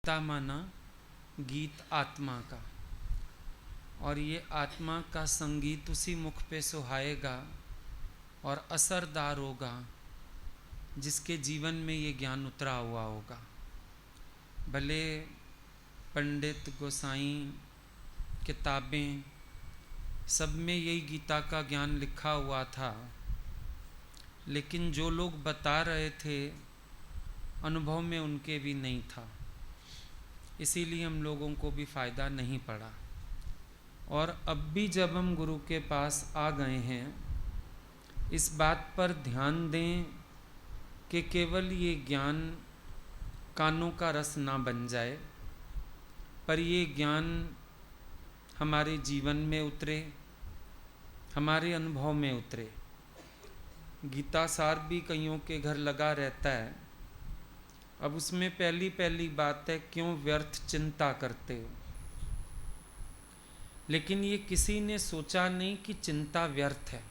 गीता माना गीत आत्मा का, और ये आत्मा का संगीत उसी मुख पे सुहाएगा और असरदार होगा जिसके जीवन में ये ज्ञान उतरा हुआ होगा। भले पंडित गोसाई किताबें सब में यही गीता का ज्ञान लिखा हुआ था, लेकिन जो लोग बता रहे थे अनुभव में उनके भी नहीं था, इसीलिए हम लोगों को भी फ़ायदा नहीं पड़ा। और अब भी जब हम गुरु के पास आ गए हैं, इस बात पर ध्यान दें कि केवल ये ज्ञान कानों का रस ना बन जाए, पर ये ज्ञान हमारे जीवन में उतरे, हमारे अनुभव में उतरे। गीता सार भी कईयों के घर लगा रहता है। अब उसमें पहली बात है, क्यों व्यर्थ चिंता करते हो। लेकिन ये किसी ने सोचा नहीं कि चिंता व्यर्थ है।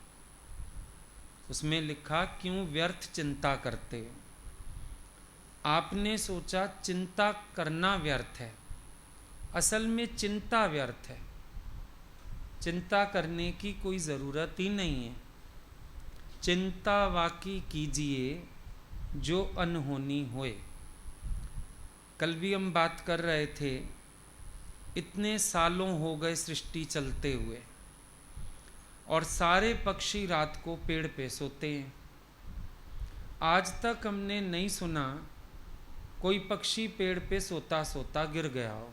उसमें लिखा क्यों व्यर्थ चिंता करते हो। आपने सोचा चिंता करना व्यर्थ है, असल में चिंता व्यर्थ है। चिंता करने की कोई ज़रूरत ही नहीं है। चिंता वाकी कीजिए जो अनहोनी होए। कल भी हम बात कर रहे थे, इतने सालों हो गए सृष्टि चलते हुए और सारे पक्षी रात को पेड़ पे सोते हैं। आज तक हमने नहीं सुना कोई पक्षी पेड़ पे सोता सोता गिर गया हो।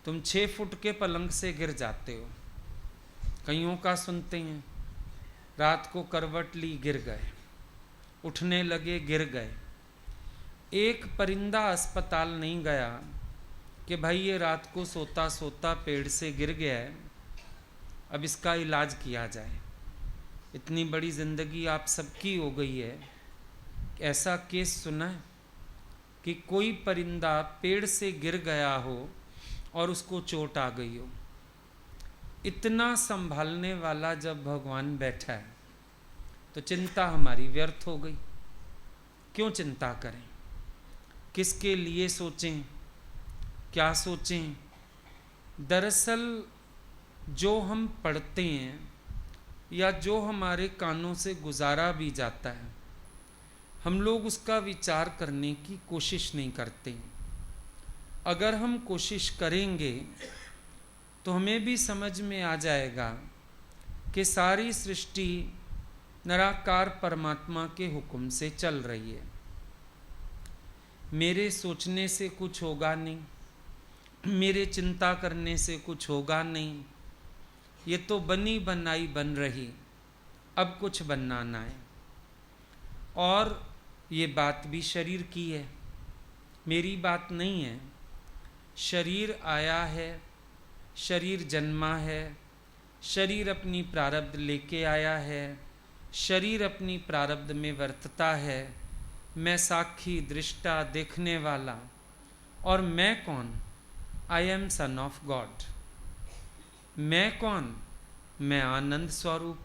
तुम 6 फुट के पलंग से गिर जाते हो, कईयों का सुनते हैं, रात को करवट ली गिर गए, उठने लगे गिर गए। एक परिंदा अस्पताल नहीं गया कि भाई ये रात को सोता सोता पेड़ से गिर गया है, अब इसका इलाज किया जाए। इतनी बड़ी ज़िंदगी आप सबकी हो गई है, ऐसा केस सुना है कि कोई परिंदा पेड़ से गिर गया हो और उसको चोट आ गई हो। इतना संभालने वाला जब भगवान बैठा है तो चिंता हमारी व्यर्थ हो गई। क्यों चिंता करें, किसके लिए सोचें, क्या सोचें। दरअसल जो हम पढ़ते हैं या जो हमारे कानों से गुजारा भी जाता है, हम लोग उसका विचार करने की कोशिश नहीं करते। अगर हम कोशिश करेंगे तो हमें भी समझ में आ जाएगा कि सारी सृष्टि निराकार परमात्मा के हुक्म से चल रही है। मेरे सोचने से कुछ होगा नहीं, मेरे चिंता करने से कुछ होगा नहीं। ये तो बनी बनाई बन रही, अब कुछ बनना ना है। और ये बात भी शरीर की है, मेरी बात नहीं है। शरीर आया है, शरीर जन्मा है, शरीर अपनी प्रारब्ध लेके आया है, शरीर अपनी प्रारब्ध में वर्तता है। मैं साक्षी, दृष्टा, देखने वाला। और मैं कौन? I am son of God. मैं कौन? मैं आनंद स्वरूप,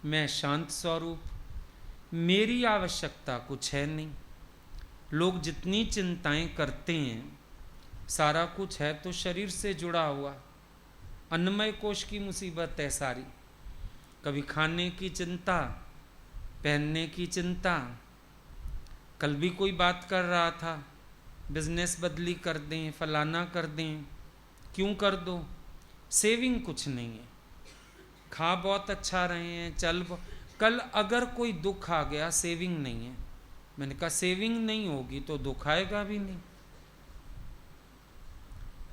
मैं शांत स्वरूप। मेरी आवश्यकता कुछ है नहीं। लोग जितनी चिंताएं करते हैं, सारा कुछ है तो शरीर से जुड़ा हुआ। अन्नमय कोश की मुसीबत है सारी। कभी खाने की चिंता, पहनने की चिंता। कल भी कोई बात कर रहा था, बिजनेस बदली कर दें, फलाना कर दें। क्यों कर दो? सेविंग कुछ नहीं है। खा बहुत अच्छा रहे हैं, कल अगर कोई दुख आ गया, सेविंग नहीं है। मैंने कहा सेविंग नहीं होगी तो दुख आएगा भी नहीं।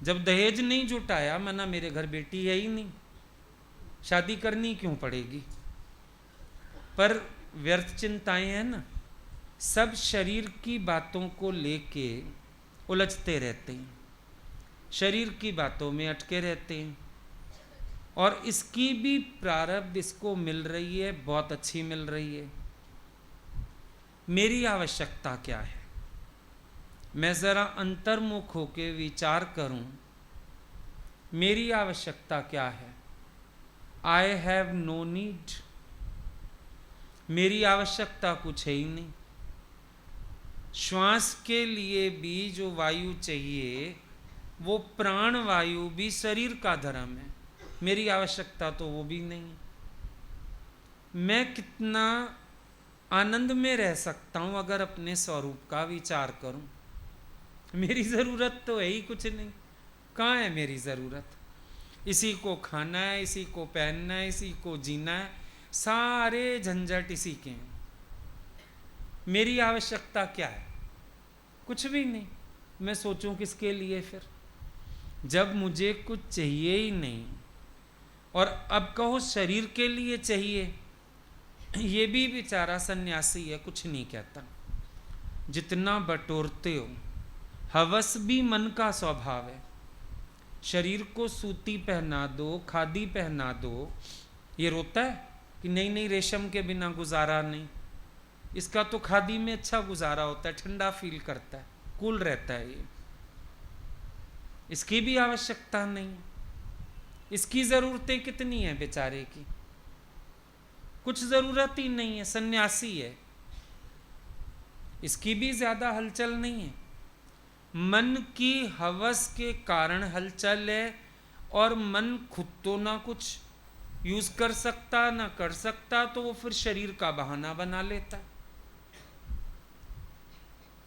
जब दहेज नहीं जुटाया, मना मेरे घर बेटी है ही नहीं, शादी करनी क्यों पड़ेगी। पर व्यर्थ चिंताएं हैं ना, सब शरीर की बातों को लेके उलझते रहते हैं, शरीर की बातों में अटके रहते हैं। और इसकी भी प्रारब्ध इसको मिल रही है, बहुत अच्छी मिल रही है। मेरी आवश्यकता क्या है? मैं ज़रा अंतर्मुख होकर विचार करूं, मेरी आवश्यकता क्या है? I have no need. मेरी आवश्यकता कुछ है ही नहीं। श्वास के लिए भी जो वायु चाहिए वो प्राण वायु भी शरीर का धर्म है। मेरी आवश्यकता तो वो भी नहीं है। मैं कितना आनंद में रह सकता हूं अगर अपने स्वरूप का विचार करूं। मेरी जरूरत तो है ही कुछ नहीं। कहाँ है मेरी जरूरत? इसी को खाना है, इसी को पहनना है, इसी को जीना है, सारे झंझट इसी के हैं। मेरी आवश्यकता क्या है? कुछ भी नहीं। मैं सोचूं किसके लिए फिर, जब मुझे कुछ चाहिए ही नहीं। और अब कहो शरीर के लिए चाहिए, ये भी बेचारा सन्यासी है, कुछ नहीं कहता। जितना बटोरते हो, हवस भी मन का स्वभाव है। शरीर को सूती पहना दो, खादी पहना दो, ये रोता है कि नहीं नहीं रेशम के बिना गुजारा नहीं। इसका तो खादी में अच्छा गुजारा होता है, ठंडा फील करता है, कूल रहता है। ये इसकी भी आवश्यकता नहीं। इसकी जरूरतें कितनी हैं बेचारे की? कुछ जरूरत ही नहीं है, सन्यासी है। इसकी भी ज्यादा हलचल नहीं है। मन की हवस के कारण हलचल है, और मन खुद तो ना कुछ यूज कर सकता ना कर सकता, तो वो फिर शरीर का बहाना बना लेता है।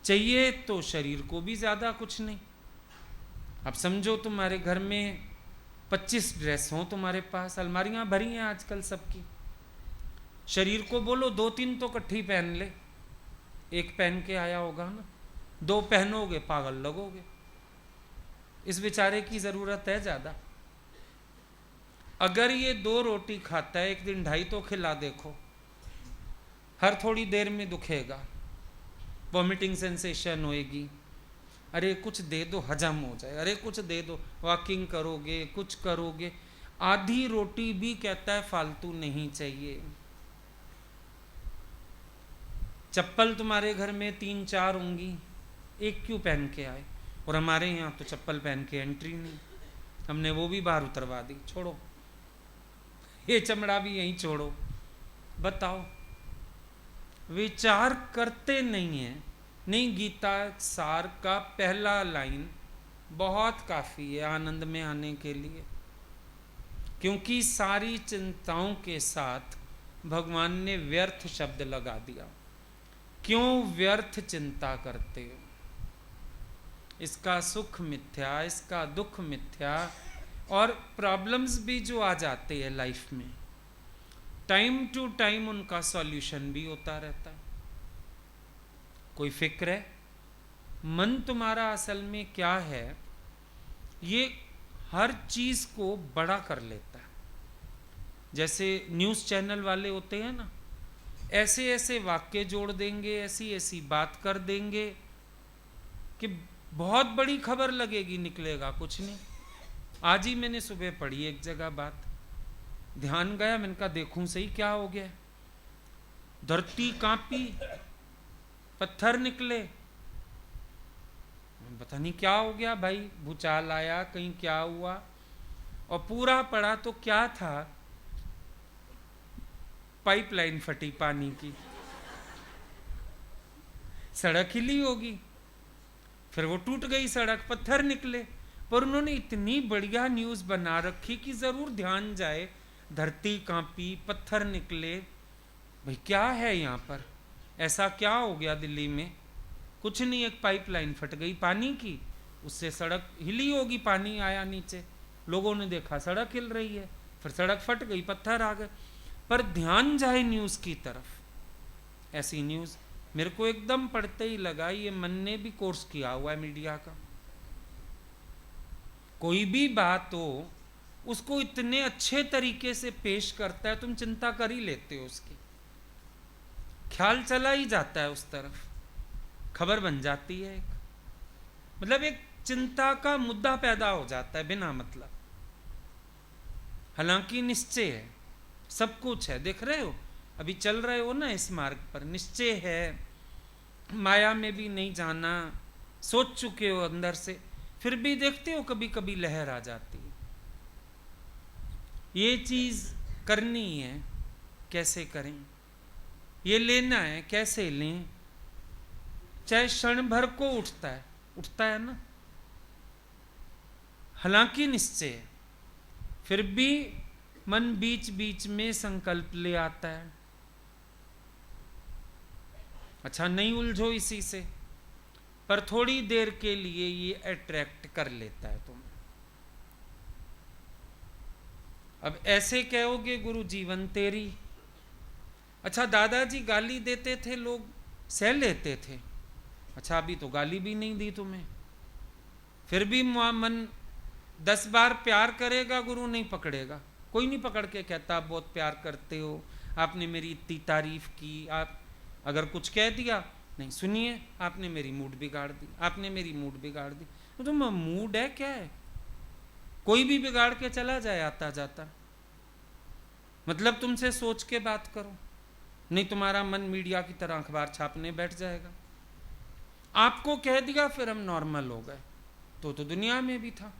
चाहिए तो शरीर को भी ज्यादा कुछ नहीं। अब समझो तुम्हारे घर में 25 ड्रेस हो तुम्हारे पास, अलमारियां भरी हैं आजकल सबकी। शरीर को बोलो 2-3 तो इकट्ठी पहन ले, एक पहन के आया होगा ना, 2 पहनोगे पागल लगोगे। इस बेचारे की जरूरत है ज्यादा? अगर ये 2 रोटी खाता है, एक दिन 2.5 तो खिला देखो, हर थोड़ी देर में दुखेगा, वॉमिटिंग सेंसेशन होएगी। अरे कुछ दे दो हजम हो जाए, अरे कुछ दे दो, वॉकिंग करोगे, कुछ करोगे। आधी रोटी भी कहता है फालतू नहीं चाहिए। चप्पल तुम्हारे घर में 3-4 होंगी, एक क्यों पहन के आए? और हमारे यहाँ तो चप्पल पहन के एंट्री नहीं, हमने वो भी बाहर उतरवा दी। छोड़ो, ये चमड़ा भी यहीं छोड़ो। बताओ, विचार करते नहीं है। नहीं, गीता सार का पहला लाइन बहुत काफी है आनंद में आने के लिए, क्योंकि सारी चिंताओं के साथ भगवान ने व्यर्थ शब्द लगा दिया। क्यों व्यर्थ चिंता करते हो? इसका सुख मिथ्या, इसका दुख मिथ्या। और प्रॉब्लम्स भी जो आ जाते हैं लाइफ में, टाइम टू टाइम उनका सॉल्यूशन भी होता रहता है। कोई फिक्र है? मन तुम्हारा असल में क्या है, ये हर चीज को बड़ा कर लेता है। जैसे न्यूज चैनल वाले होते हैं ना, ऐसे ऐसे वाक्य जोड़ देंगे, ऐसी ऐसी बात कर देंगे कि बहुत बड़ी खबर लगेगी, निकलेगा कुछ नहीं। आज ही मैंने सुबह पढ़ी एक जगह बात, ध्यान गया, मैंने कहा देखूं सही क्या हो गया। धरती कांपी, पत्थर निकले, पता नहीं क्या हो गया भाई, भूचाल आया, कहीं क्या हुआ। और पूरा पड़ा तो क्या था, पाइपलाइन फटी पानी की, सड़क हिली होगी, फिर वो टूट गई सड़क, पत्थर निकले। पर उन्होंने इतनी बढ़िया न्यूज बना रखी कि जरूर ध्यान जाए, धरती कांपी, पत्थर निकले। भाई क्या है यहाँ पर, ऐसा क्या हो गया दिल्ली में? कुछ नहीं, एक पाइपलाइन फट गई पानी की, उससे सड़क हिली होगी, पानी आया नीचे, लोगों ने देखा सड़क हिल रही है, फिर सड़क फट गई, पत्थर आ गए। पर ध्यान जाए न्यूज की तरफ, ऐसी न्यूज मेरे को एकदम पढ़ते ही लगा ये मन ने भी कोर्स किया हुआ है मीडिया का। कोई भी बात हो उसको इतने अच्छे तरीके से पेश करता है, तुम चिंता कर ही लेते हो उसकी, ख्याल चला ही जाता है उस तरफ, खबर बन जाती है एक, मतलब एक चिंता का मुद्दा पैदा हो जाता है बिना मतलब। हालांकि निश्चय है, सब कुछ है, देख रहे हो अभी चल रहे हो ना इस मार्ग पर, निश्चय है, माया में भी नहीं जाना, सोच चुके हो अंदर से, फिर भी देखते हो कभी कभी लहर आ जाती है। ये चीज करनी है, कैसे करें? ये लेना है, कैसे लें? चाहे क्षण भर को उठता है ना, हालांकि निश्चय है, फिर भी मन बीच बीच में संकल्प ले आता है, अच्छा नहीं उलझो इसी से, पर थोड़ी देर के लिए ये अट्रैक्ट कर लेता है तुम्हें। अब ऐसे कहोगे गुरु जीवन तेरी, अच्छा दादाजी गाली देते थे, लोग सह लेते थे, अच्छा अभी तो गाली भी नहीं दी तुम्हें, फिर भी मन 10 बार प्यार करेगा, गुरु नहीं पकड़ेगा। कोई नहीं पकड़ के कहता आप बहुत प्यार करते हो, आपने मेरी इतनी तारीफ की, आप अगर कुछ कह दिया, नहीं सुनिए आपने मेरी मूड बिगाड़ दी, आपने मेरी मूड बिगाड़ दी। तो मूड है क्या है, कोई भी बिगाड़ के चला जाए आता जाता, मतलब तुमसे सोच के बात करो, नहीं तुम्हारा मन मीडिया की तरह अखबार छापने बैठ जाएगा। आपको कह दिया फिर हम नॉर्मल हो गए, तो दुनिया में भी था,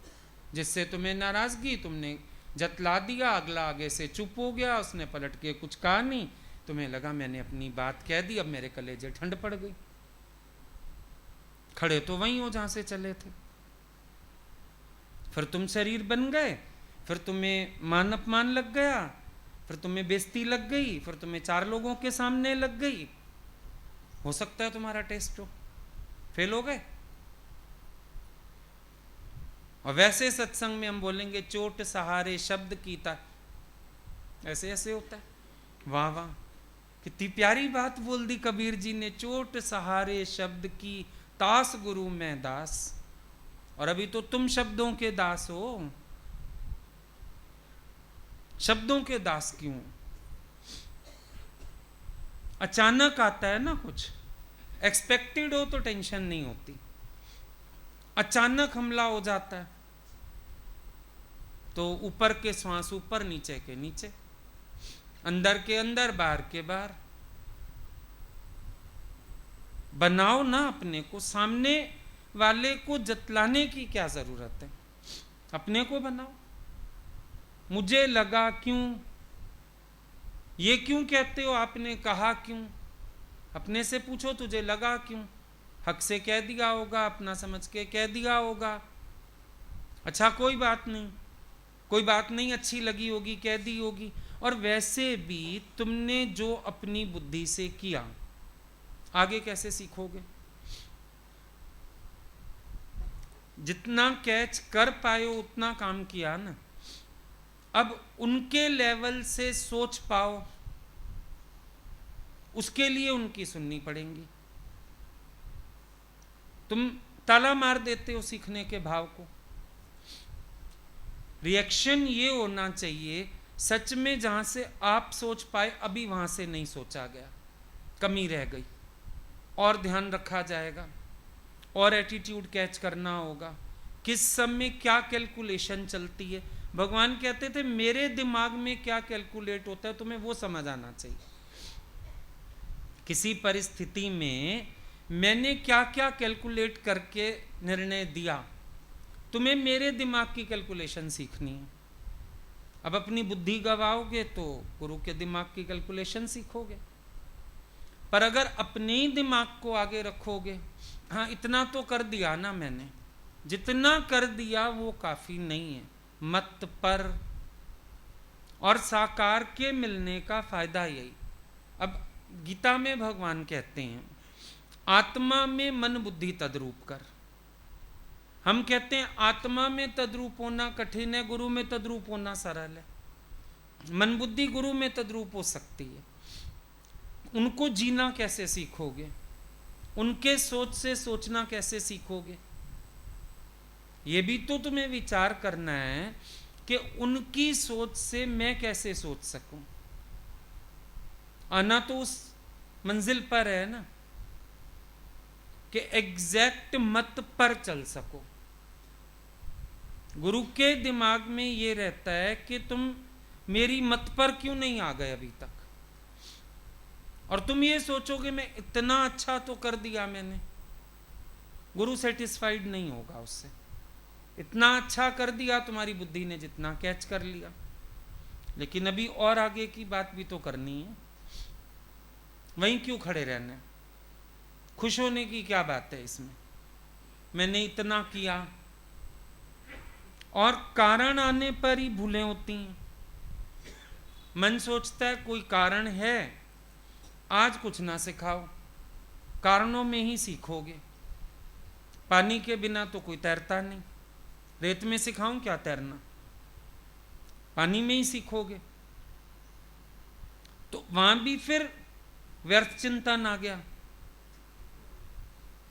जिससे तुम्हें नाराजगी तुमने जतला दिया, अगला आगे से चुप हो गया, उसने पलट के कुछ कहा नहीं, तुम्हें लगा मैंने अपनी बात कह दी, अब मेरे कलेजे ठंड पड़ गई। खड़े तो वहीं हो जहां से चले थे, फिर तुम शरीर बन गए, फिर तुम्हें मान अपमान लग गया, फिर तुम्हें बेइज्जती लग गई, फिर तुम्हें 4 लोगों के सामने लग गई, हो सकता है तुम्हारा टेस्ट हो, फेल हो गए। और वैसे सत्संग में हम बोलेंगे चोट सहारे शब्द कीता, ऐसे ऐसे होता है। वाह वाह, कितनी प्यारी बात बोल दी कबीर जी ने, चोट सहारे शब्द की तास गुरु मैं दास। और अभी तो तुम शब्दों के दास हो, शब्दों के दास क्यों? अचानक आता है ना कुछ, एक्सपेक्टेड हो तो टेंशन नहीं होती, अचानक हमला हो जाता है तो ऊपर के श्वास ऊपर, नीचे के नीचे, अंदर के अंदर, बाहर के बाहर। बनाओ ना अपने को, सामने वाले को जतलाने की क्या जरूरत है, अपने को बनाओ। मुझे लगा क्यों, ये क्यों कहते हो, आपने कहा क्यों, अपने से पूछो तुझे लगा क्यों, हक से कह दिया होगा, अपना समझ के कह दिया होगा, अच्छा कोई बात नहीं, कोई बात नहीं, अच्छी लगी होगी, कह दी होगी। और वैसे भी तुमने जो अपनी बुद्धि से किया, आगे कैसे सीखोगे? जितना कैच कर पाए उतना काम किया ना, अब उनके लेवल से सोच पाओ, उसके लिए उनकी सुननी पड़ेंगी। तुम ताला मार देते हो सीखने के भाव को। रिएक्शन ये होना चाहिए, सच में जहां से आप सोच पाए अभी वहां से नहीं सोचा गया, कमी रह गई, और ध्यान रखा जाएगा, और एटीट्यूड कैच करना होगा, किस समय क्या कैलकुलेशन चलती है। भगवान कहते थे मेरे दिमाग में क्या कैलकुलेट होता है तुम्हें वो समझ आना चाहिए। किसी परिस्थिति में मैंने क्या क्या कैलकुलेट करके निर्णय दिया, तुम्हें मेरे दिमाग की कैलकुलेशन सीखनी है। अब अपनी बुद्धि गवाओगे तो गुरु के दिमाग की कैलकुलेशन सीखोगे, पर अगर अपने ही दिमाग को आगे रखोगे, हाँ इतना तो कर दिया ना मैंने, जितना कर दिया वो काफी नहीं है, मत पर और साकार के मिलने का फायदा यही। अब गीता में भगवान कहते हैं आत्मा में मन बुद्धि तद्रूप कर, हम कहते हैं आत्मा में तद्रूप होना कठिन है, गुरु में तद्रूप होना सरल है। मन बुद्धि गुरु में तद्रूप हो सकती है, उनको जीना कैसे सीखोगे, उनके सोच से सोचना कैसे सीखोगे, ये भी तो तुम्हें विचार करना है कि उनकी सोच से मैं कैसे सोच सकूं। आना तो उस मंजिल पर है ना कि एग्जैक्ट मत पर चल सको। गुरु के दिमाग में ये रहता है कि तुम मेरी मत पर क्यों नहीं आ गए अभी तक, और तुम ये सोचोगे मैं इतना अच्छा तो कर दिया मैंने, गुरु सेटिस्फाइड नहीं होगा उससे। इतना अच्छा कर दिया तुम्हारी बुद्धि ने जितना कैच कर लिया, लेकिन अभी और आगे की बात भी तो करनी है, वहीं क्यों खड़े रहना है। खुश होने की क्या बात है इसमें? मैंने इतना किया। और कारण आने पर ही भूलें होती हैं। मन सोचता है कोई कारण है, आज कुछ ना सिखाओ, कारणों में ही सीखोगे। पानी के बिना तो कोई तैरता नहीं, रेत में सिखाऊं क्या तैरना? पानी में ही सीखोगे। तो वहां भी फिर व्यर्थ चिंतन आ गया,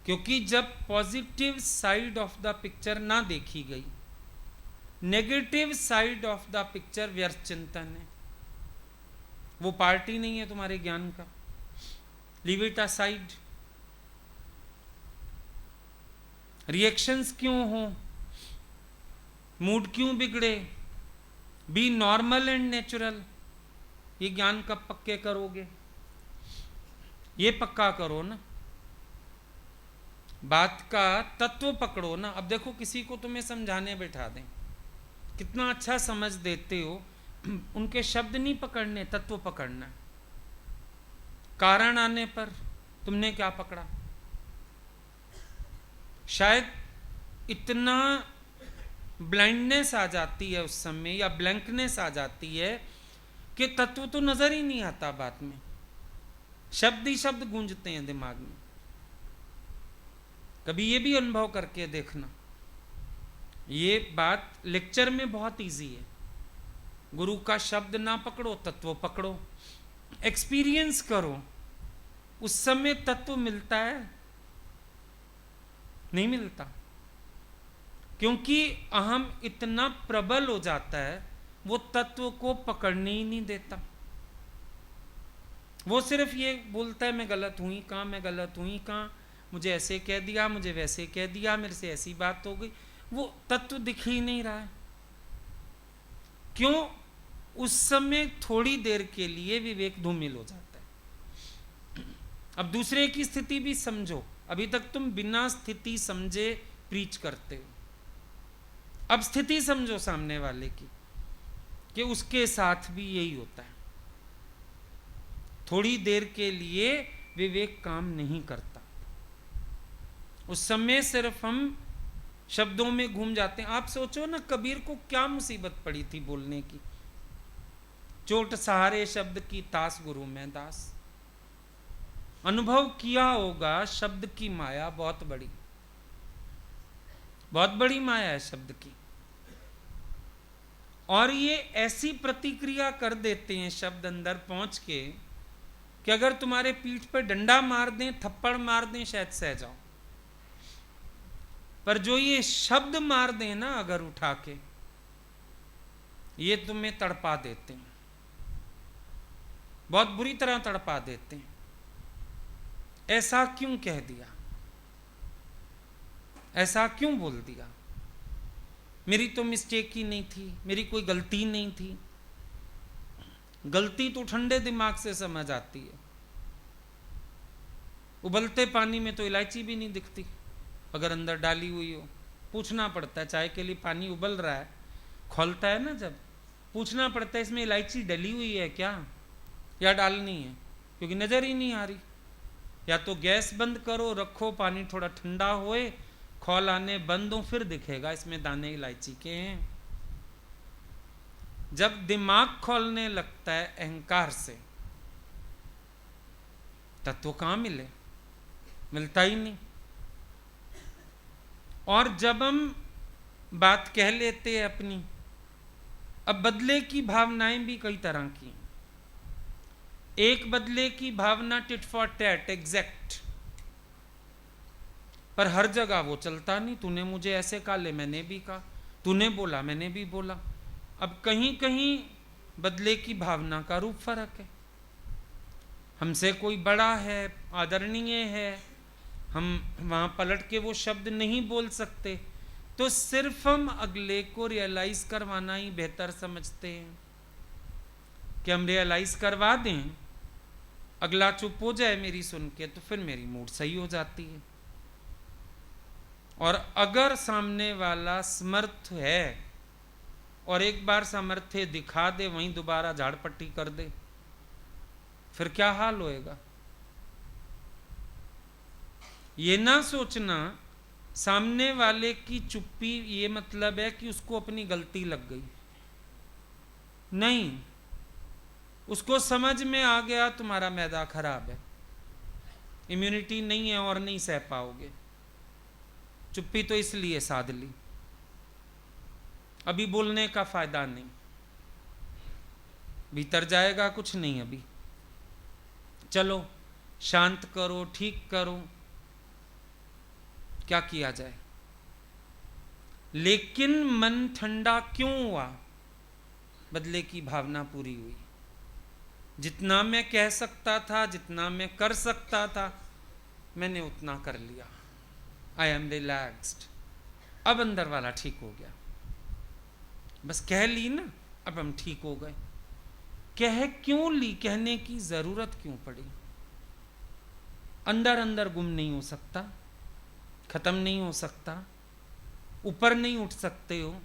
क्योंकि जब positive side of the picture ना देखी गई, negative side of the picture व्यर्थ चिंतन है। वो पार्टी नहीं है तुम्हारे ज्ञान का, लीव इट असाइड। रिएक्शंस क्यों हो, मूड क्यों बिगड़े, बी नॉर्मल एंड नेचुरल। ये ज्ञान कब पक्के करोगे? ये पक्का करो ना, बात का तत्व पकड़ो ना। अब देखो किसी को तुम्हें समझाने बैठा दें, कितना अच्छा समझ देते हो, उनके शब्द नहीं पकड़ने, तत्व पकड़ना। कारण आने पर तुमने क्या पकड़ा? शायद इतना ब्लाइंडनेस आ जाती है उस समय, या ब्लैंकनेस आ जाती है कि तत्व तो नजर ही नहीं आता बात में, शब्द ही शब्द गूंजते हैं दिमाग में। कभी ये भी अनुभव करके देखना। ये बात लेक्चर में बहुत इजी है, गुरु का शब्द ना पकड़ो, तत्व पकड़ो, एक्सपीरियंस करो। उस समय तत्व मिलता है? नहीं मिलता, क्योंकि अहम इतना प्रबल हो जाता है, वो तत्व को पकड़ने ही नहीं देता। वो सिर्फ ये बोलता है मैं गलत हुई कहाँ, मैं गलत हुई कहाँ, मुझे ऐसे कह दिया, मुझे वैसे कह दिया, मेरे से ऐसी बात हो गई। वो तत्व दिख ही नहीं रहा है। क्यों? उस समय थोड़ी देर के लिए विवेक धूमिल हो जाता है। अब दूसरे की स्थिति भी समझो। अभी तक तुम बिना स्थिति समझे प्रीच करते हो, अब स्थिति समझो सामने वाले की, कि उसके साथ भी यही होता है। थोड़ी देर के लिए विवेक काम नहीं करता, उस समय सिर्फ हम शब्दों में घूम जाते हैं। आप सोचो ना, कबीर को क्या मुसीबत पड़ी थी बोलने की। चोट सहारे शब्द की तास गुरु में दास। अनुभव किया होगा शब्द की माया बहुत बड़ी, बहुत बड़ी माया है शब्द की। और ये ऐसी प्रतिक्रिया कर देते हैं शब्द अंदर पहुंच के, कि अगर तुम्हारे पीठ पर डंडा मार दें, थप्पड़ मार दें, शायद सह जाओ। पर जो ये शब्द मार दें ना अगर उठा के, ये तुम्हें तड़पा देते हैं, बहुत बुरी तरह तड़पा देते हैं। ऐसा क्यों कह दिया, ऐसा क्यों बोल दिया, मेरी तो मिस्टेक ही नहीं थी, मेरी कोई गलती नहीं थी। गलती तो ठंडे दिमाग से समझ आती है। उबलते पानी में तो इलायची भी नहीं दिखती अगर अंदर डाली हुई हो। पूछना पड़ता है, चाय के लिए पानी उबल रहा है, खोलता है ना जब, पूछना पड़ता है इसमें इलायची डली हुई है क्या, या डालनी है, क्योंकि नजर ही नहीं आ रही। या तो गैस बंद करो, रखो, पानी थोड़ा ठंडा होए, खौल आने बंद हो, फिर दिखेगा इसमें दाने इलायची के हैं। जब दिमाग खोलने लगता है अहंकार से, तत्व कहां मिले, मिलता ही नहीं। और जब हम बात कह लेते हैं अपनी, अब बदले की भावनाएं भी कई तरह की। एक बदले की भावना टिट फॉर टैट, एग्जैक्ट, पर हर जगह वो चलता नहीं। तूने मुझे ऐसे कहा, ले मैंने भी कहा, तूने बोला मैंने भी बोला। अब कहीं कहीं बदले की भावना का रूप फर्क है। हमसे कोई बड़ा है, आदरणीय है, हम वहां पलट के वो शब्द नहीं बोल सकते, तो सिर्फ हम अगले को रियलाइज करवाना ही बेहतर समझते हैं कि हम रियलाइज करवा दें, अगला चुप हो जाए मेरी सुन के, तो फिर मेरी मूड सही हो जाती है। और अगर सामने वाला समर्थ है और एक बार सामर्थ्य दिखा दे, वहीं दोबारा झाड़ पट्टी कर दे, फिर क्या हाल होएगा। ये ना सोचना सामने वाले की चुप्पी ये मतलब है कि उसको अपनी गलती लग गई। नहीं, उसको समझ में आ गया तुम्हारा मैदा खराब है, इम्यूनिटी नहीं है और नहीं सह पाओगे, चुप्पी तो इसलिए साध ली, अभी बोलने का फायदा नहीं, भीतर जाएगा कुछ नहीं, अभी चलो शांत करो, ठीक करो, क्या किया जाए। लेकिन मन ठंडा क्यों हुआ? बदले की भावना पूरी हुई। जितना मैं कह सकता था, जितना मैं कर सकता था, मैंने उतना कर लिया। I am relaxed. अब अंदर वाला ठीक हो गया। बस कह ली ना, अब हम ठीक हो गए। कह क्यों ली? कहने की जरूरत क्यों पड़ी? अंदर अंदर गुम नहीं हो सकता, खत्म नहीं हो सकता, ऊपर नहीं उठ सकते हो।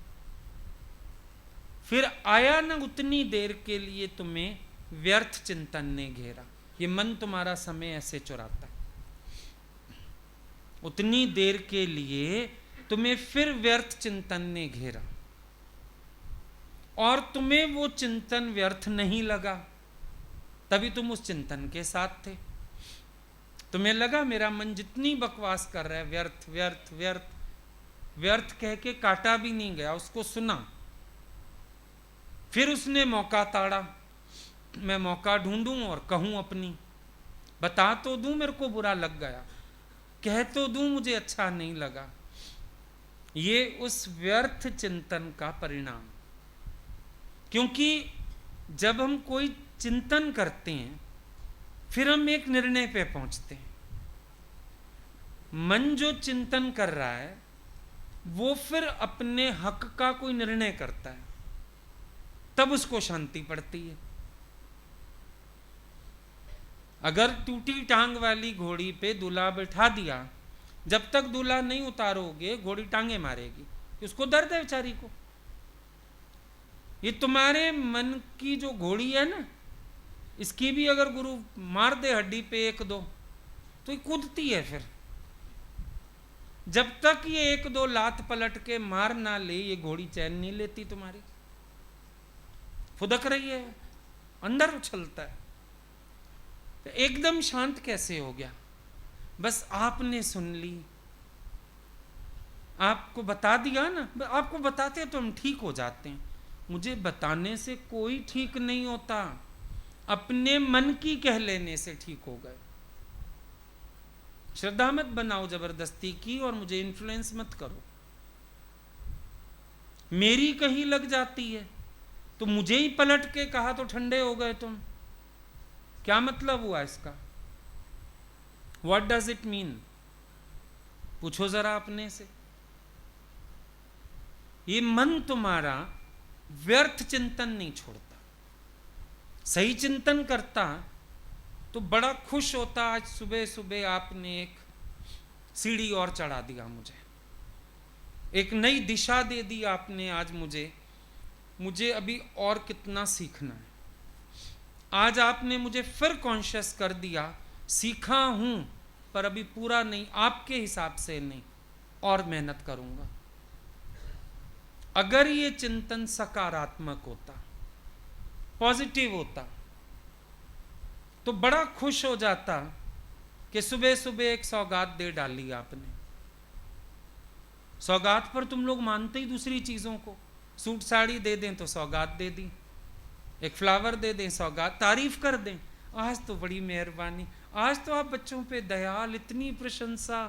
फिर आया ना उतनी देर के लिए तुम्हें व्यर्थ चिंतन ने घेरा। ये मन तुम्हारा समय ऐसे चुराता है। उतनी देर के लिए तुम्हें फिर व्यर्थ चिंतन ने घेरा और तुम्हें वो चिंतन व्यर्थ नहीं लगा, तभी तुम उस चिंतन के साथ थे। तुम्हें लगा मेरा मन जितनी बकवास कर रहा है व्यर्थ व्यर्थ व्यर्थ व्यर्थ कह के काटा भी नहीं गया, उसको सुना। फिर उसने मौका ताड़ा, मैं मौका ढूंढूं और कहूं अपनी, बता तो दूं मेरे को बुरा लग गया, कह तो दूं मुझे अच्छा नहीं लगा। ये उस व्यर्थ चिंतन का परिणाम। क्योंकि जब हम कोई चिंतन करते हैं फिर हम एक निर्णय पे पहुंचते हैं। मन जो चिंतन कर रहा है वो फिर अपने हक का कोई निर्णय करता है, तब उसको शांति पड़ती है। अगर टूटी टांग वाली घोड़ी पे दूल्हा बैठा दिया, जब तक दूल्हा नहीं उतारोगे घोड़ी टांगे मारेगी, उसको दर्द है बेचारी को। ये तुम्हारे मन की जो घोड़ी है ना, इसकी भी अगर गुरु मार दे हड्डी पे एक दो तो ये कूदती है। फिर जब तक ये एक दो लात पलट के मार ना ले, ये घोड़ी चैन नहीं लेती तुम्हारी, फुदक रही है, अंदर उछलता है। तो एकदम शांत कैसे हो गया? बस आपने सुन ली, आपको बता दिया ना। आपको बताते तो हम ठीक हो जाते हैं, मुझे बताने से कोई ठीक नहीं होता, अपने मन की कह लेने से ठीक हो गए। श्रद्धा मत बनाओ जबरदस्ती की, और मुझे इन्फ्लुएंस मत करो। मेरी कहीं लग जाती है तो मुझे ही पलट के कहा तो ठंडे हो गए तुम, क्या मतलब हुआ इसका? What does it mean? पूछो जरा अपने से। ये मन तुम्हारा व्यर्थ चिंतन नहीं छोड़ता, सही चिंतन करता तो बड़ा खुश होता। आज सुबह सुबह आपने एक सीढ़ी और चढ़ा दिया मुझे, एक नई दिशा दे दी आपने आज मुझे अभी और कितना सीखना है। आज आपने मुझे फिर कॉन्शियस कर दिया, सीखा हूं पर अभी पूरा नहीं, आपके हिसाब से नहीं, और मेहनत करूंगा। अगर ये चिंतन सकारात्मक होता, पॉजिटिव होता, तो बड़ा खुश हो जाता कि सुबह सुबह एक सौगात दे डाली आपने। सौगात पर तुम लोग मानते ही दूसरी चीजों को, सूट साड़ी दे दें तो सौगात दे दी, एक फ्लावर दे दें सौगात, तारीफ कर दें, आज तो बड़ी मेहरबानी, आज तो आप बच्चों पे दयाल, इतनी प्रशंसा,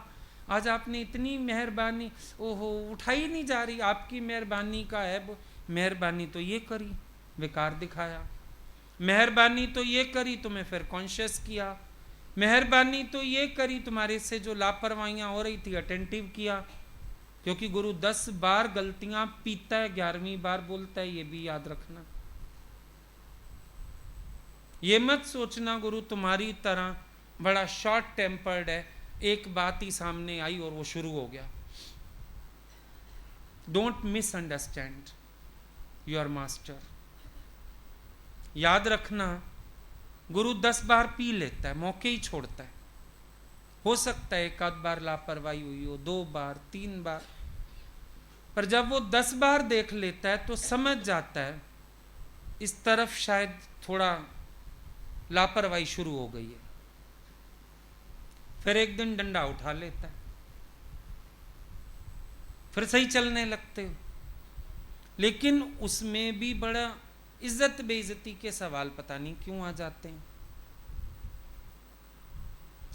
आज आपने इतनी मेहरबानी, ओहो उठाई नहीं जा रही, आपकी मेहरबानी का है। मेहरबानी तो ये करी, विकार दिखाया, मेहरबानी तो ये करी, तुम्हें फिर कॉन्शियस किया, मेहरबानी तो ये करी, तुम्हारे से जो लापरवाहियां हो रही थी अटेंटिव किया। क्योंकि गुरु 10 बार गलतियां पीता है, 11वीं बार बोलता है, ये भी याद रखना। ये मत सोचना गुरु तुम्हारी तरह बड़ा शॉर्ट टेम्पर्ड है, एक बात ही सामने आई और वो शुरू हो गया। Don't misunderstand your master. याद रखना गुरु 10 बार पी लेता है, मौके ही छोड़ता है, हो सकता है एक आध बार लापरवाही हुई हो, 2 बार 3 बार, पर जब वो 10 बार देख लेता है तो समझ जाता है इस तरफ शायद थोड़ा लापरवाही शुरू हो गई है। फिर एक दिन डंडा उठा लेता है, फिर सही चलने लगते हो। लेकिन उसमें भी बड़ा इज्जत बेइज्जती के सवाल पता नहीं क्यों आ जाते हैं।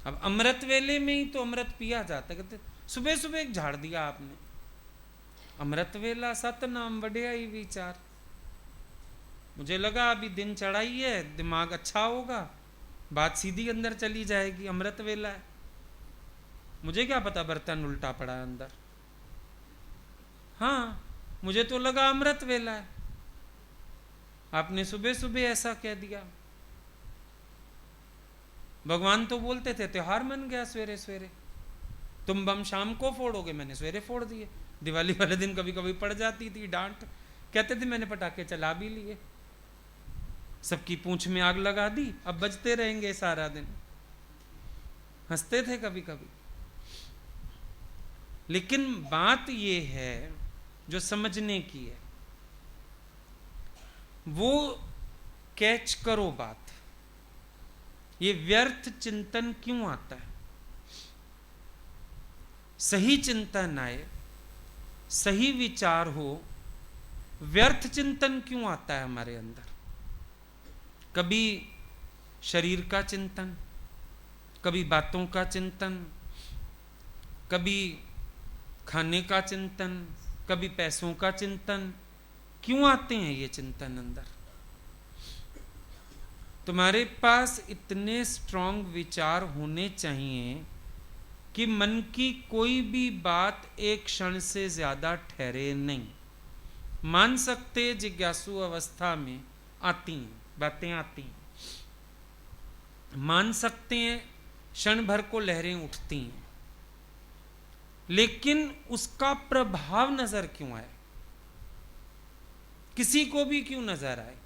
अब अमृत वेले में ही तो अमृत पिया जाता है। कहते सुबह सुबह एक झाड़ दिया आपने, अमृत वेला सतनाम बढ़िया ही विचार। मुझे लगा अभी दिन चढ़ाई है, दिमाग अच्छा होगा, बात सीधी अंदर चली जाएगी, अमृत वेला है। मुझे क्या पता बर्तन उल्टा पड़ा है अंदर। हाँ, मुझे तो लगा अमृत वेला है, आपने सुबह सुबह ऐसा कह दिया। भगवान तो बोलते थे त्योहार मन गया सवेरे सवेरे, तुम बम शाम को फोड़ोगे, मैंने सवेरे फोड़ दिए। दिवाली वाले दिन कभी कभी पड़ जाती थी डांट, कहते थे मैंने पटाखे चला भी लिए, सबकी पूंछ में आग लगा दी, अब बजते रहेंगे सारा दिन। हंसते थे कभी कभी। लेकिन बात यह है जो समझने की है, वो कैच करो बात। ये व्यर्थ चिंतन क्यों आता है? सही चिंतन आए, सही विचार हो, व्यर्थ चिंतन क्यों आता है हमारे अंदर? कभी शरीर का चिंतन, कभी बातों का चिंतन, कभी खाने का चिंतन, कभी पैसों का चिंतन। क्यों आते हैं ये चिंतन अंदर? तुम्हारे पास इतने स्ट्रांग विचार होने चाहिए कि मन की कोई भी बात एक क्षण से ज्यादा ठहरे नहीं। मान सकते जिज्ञासु अवस्था में आती हैं बातें, आती हैं, मान सकते हैं क्षण भर को लहरें उठती हैं, लेकिन उसका प्रभाव नजर क्यों आए? किसी को भी क्यों नजर आए?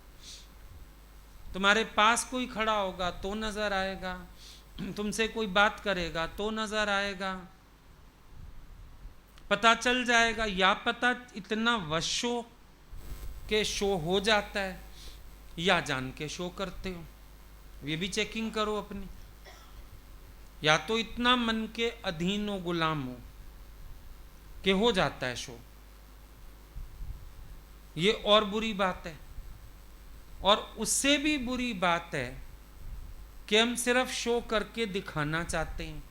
तुम्हारे पास कोई खड़ा होगा तो नजर आएगा, तुमसे कोई बात करेगा तो नजर आएगा, पता चल जाएगा, या पता इतना वशो के शो हो जाता है या जान के शो करते हो, ये भी चेकिंग करो अपनी। या तो इतना मन के अधीन हो, गुलाम हो कि हो जाता है शो, ये और बुरी बात है। और उससे भी बुरी बात है कि हम सिर्फ शो करके दिखाना चाहते हैं।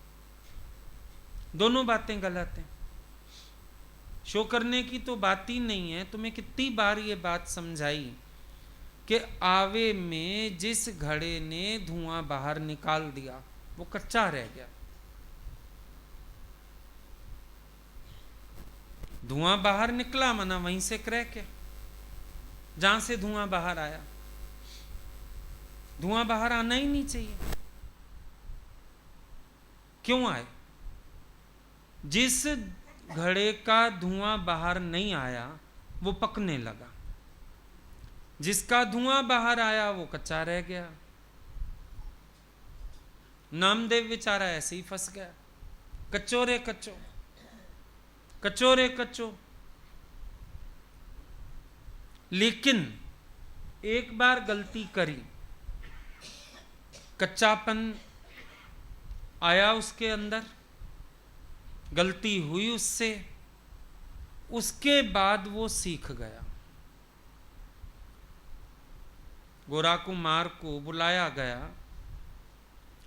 दोनों बातें गलत हैं। शो करने की तो बात ही नहीं है। तुम्हें कितनी बार ये बात समझाई कि आवे में जिस घड़े ने धुआं बाहर निकाल दिया वो कच्चा रह गया। धुआं बाहर निकला मना वहीं से क्रैक है, जहां से धुआं बाहर आया। धुआं बाहर आना ही नहीं चाहिए। क्यों आए? जिस घड़े का धुआं बाहर नहीं आया वो पकने लगा, जिसका धुआं बाहर आया वो कच्चा रह गया। नामदेव बेचारा ऐसे ही फंस गया, कच्चो रे कच्चो, कच्चो रे कच्चो। लेकिन एक बार गलती करी, कच्चापन आया उसके अंदर, गलती हुई उससे, उसके बाद वो सीख गया। गोरा कुमार को बुलाया गया,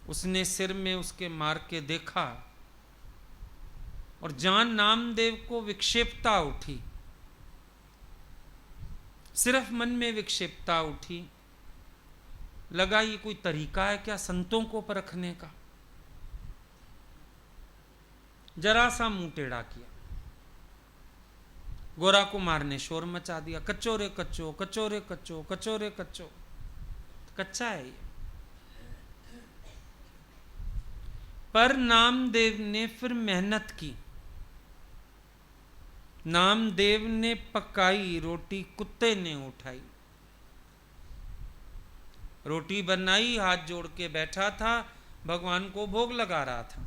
उसने सिर में उसके मार के देखा और जान नामदेव को विक्षेपता उठी, सिर्फ मन में विक्षेपता उठी। लगा ये कोई तरीका है क्या संतों को परखने का? जरा सा मुंह टेढ़ा किया, गोरा कुमार ने शोर मचा दिया, कच्चो रे कच्चो, कच्चो रे कच्चो, कच्चो रे कच्चो। कच्चा है ये। पर नामदेव ने फिर मेहनत की। नामदेव ने पकाई रोटी, कुत्ते ने उठाई। रोटी बनाई, हाथ जोड़ के बैठा था, भगवान को भोग लगा रहा था।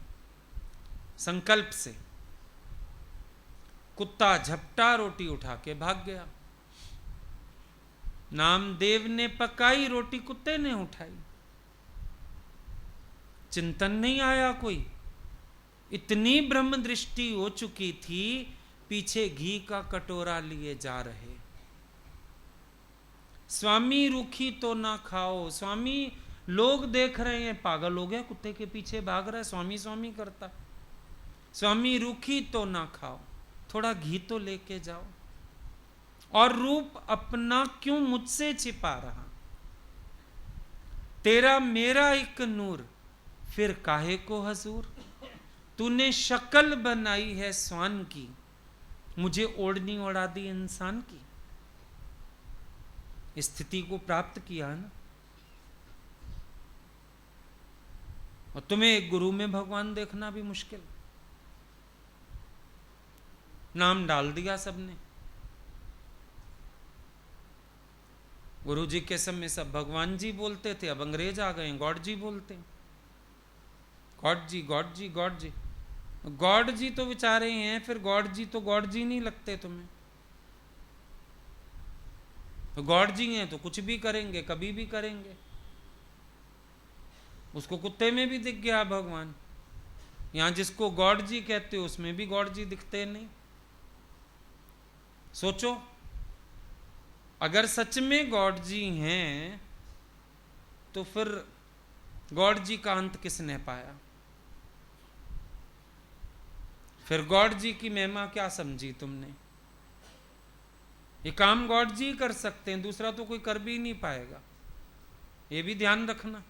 संकल्प से। कुत्ता झपटा, रोटी उठा के भाग गया। नामदेव ने पकाई, रोटी कुत्ते ने उठाई। चिंतन नहीं आया कोई। इतनी ब्रह्म दृष्टि हो चुकी थी, पीछे घी का कटोरा लिए जा रहे। स्वामी रूखी तो ना खाओ। स्वामी लोग देख रहे हैं, पागल हो गया, कुत्ते के पीछे भाग रहा है, स्वामी स्वामी करता। स्वामी रूखी तो ना खाओ, थोड़ा घी तो लेके जाओ। और रूप अपना क्यों मुझसे छिपा रहा? तेरा मेरा एक नूर, फिर काहे को हजूर? तूने शक्ल बनाई है स्वान की, मुझे ओढ़नी ओढ़ा दी इंसान की। स्थिति को प्राप्त किया ना। और तुम्हें एक गुरु में भगवान देखना भी मुश्किल। नाम डाल दिया सबने। गुरु जी के समय सब भगवान जी बोलते थे, अब अंग्रेज आ गए, गॉड जी बोलते हैं। गॉड जी गॉड जी गॉड जी। गॉड जी तो बेचारे हैं, फिर गॉड जी तो गॉड जी नहीं लगते तुम्हें। तो गॉड जी हैं तो कुछ भी करेंगे, कभी भी करेंगे। उसको कुत्ते में भी दिख गया भगवान। यहां जिसको गॉड जी कहते हो उसमें भी गॉड जी दिखते नहीं। सोचो, अगर सच में गॉड जी हैं तो फिर गॉड जी का अंत किसने पाया? फिर गॉड जी की महिमा क्या समझी तुमने? ये काम गॉड जी कर सकते हैं, दूसरा तो कोई कर भी नहीं पाएगा। ये भी ध्यान रखना।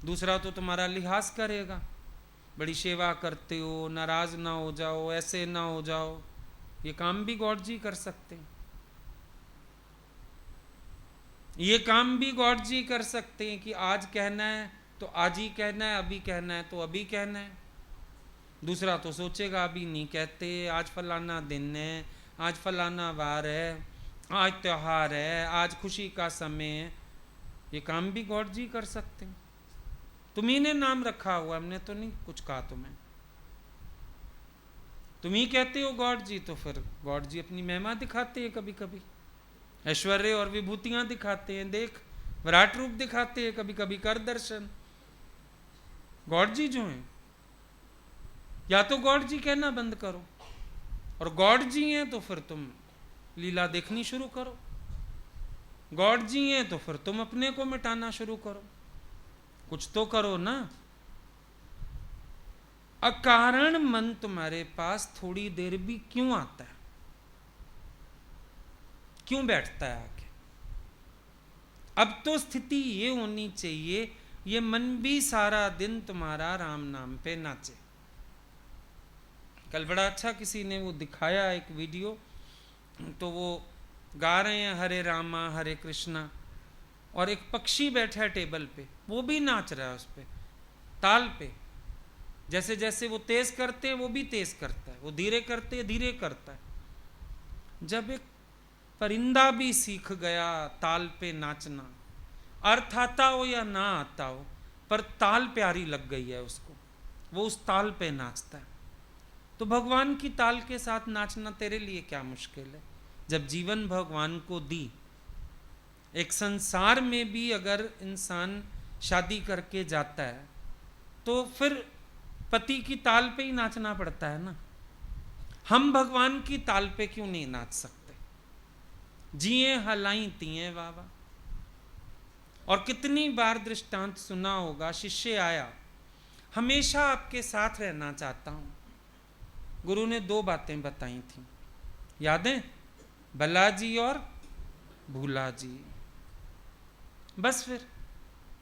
दूसरा तो तुम्हारा लिहाज करेगा, बड़ी सेवा करते हो, नाराज ना हो जाओ, ऐसे ना हो जाओ। ये काम भी गॉड जी कर सकते हैं। ये काम भी गॉड जी कर सकते हैं कि आज कहना है तो आज ही कहना है, अभी कहना है तो अभी कहना है। दूसरा तो सोचेगा अभी नहीं कहते, आज फलाना दिन है, आज फलाना वार है, आज त्योहार है, आज खुशी का समय है। ये काम भी गॉड जी कर सकते हैं। तुम्ही ने नाम रखा हुआ, हमने तो नहीं कुछ कहा तुम्हें। तुम ही कहते हो गॉड जी, तो फिर गॉड जी अपनी महिमा दिखाते हैं, कभी कभी ऐश्वर्य और विभूतियां दिखाते हैं। देख, विराट रूप दिखाते हैं, कभी कभी कर दर्शन। गॉड जी जो हैं, या तो गॉड जी कहना बंद करो, और गॉड जी हैं तो फिर तुम लीला देखनी शुरू करो। गॉड जी हैं तो फिर तुम अपने को मिटाना शुरू करो। कुछ तो करो ना। अकारण मन तुम्हारे पास थोड़ी देर भी क्यों आता है? क्यों बैठता है आके? अब तो स्थिति ये होनी चाहिए, ये मन भी सारा दिन तुम्हारा राम नाम पे नाचे। कल बड़ा अच्छा किसी ने वो दिखाया एक वीडियो, तो वो गा रहे हैं हरे रामा हरे कृष्णा, और एक पक्षी बैठा है टेबल पे, वो भी नाच रहा है उस पे, ताल पे। जैसे जैसे वो तेज करते हैं वो भी तेज करता है, वो धीरे करते हैं धीरे करता है। जब एक परिंदा भी सीख गया ताल पे नाचना, अर्थ आता हो या ना आता हो, पर ताल प्यारी लग गई है उसको, वो उस ताल पे नाचता है। तो भगवान की ताल के साथ नाचना तेरे लिए क्या मुश्किल है? जब जीवन भगवान को दी, एक संसार में भी अगर इंसान शादी करके जाता है तो फिर पति की ताल पे ही नाचना पड़ता है ना। हम भगवान की ताल पे क्यों नहीं नाच सकते? जिए हलाई तिए वावा। और कितनी बार दृष्टांत सुना होगा, शिष्य आया, हमेशा आपके साथ रहना चाहता हूं। गुरु ने दो बातें बताई थी, यादें? भला जी और भूला जी। बस फिर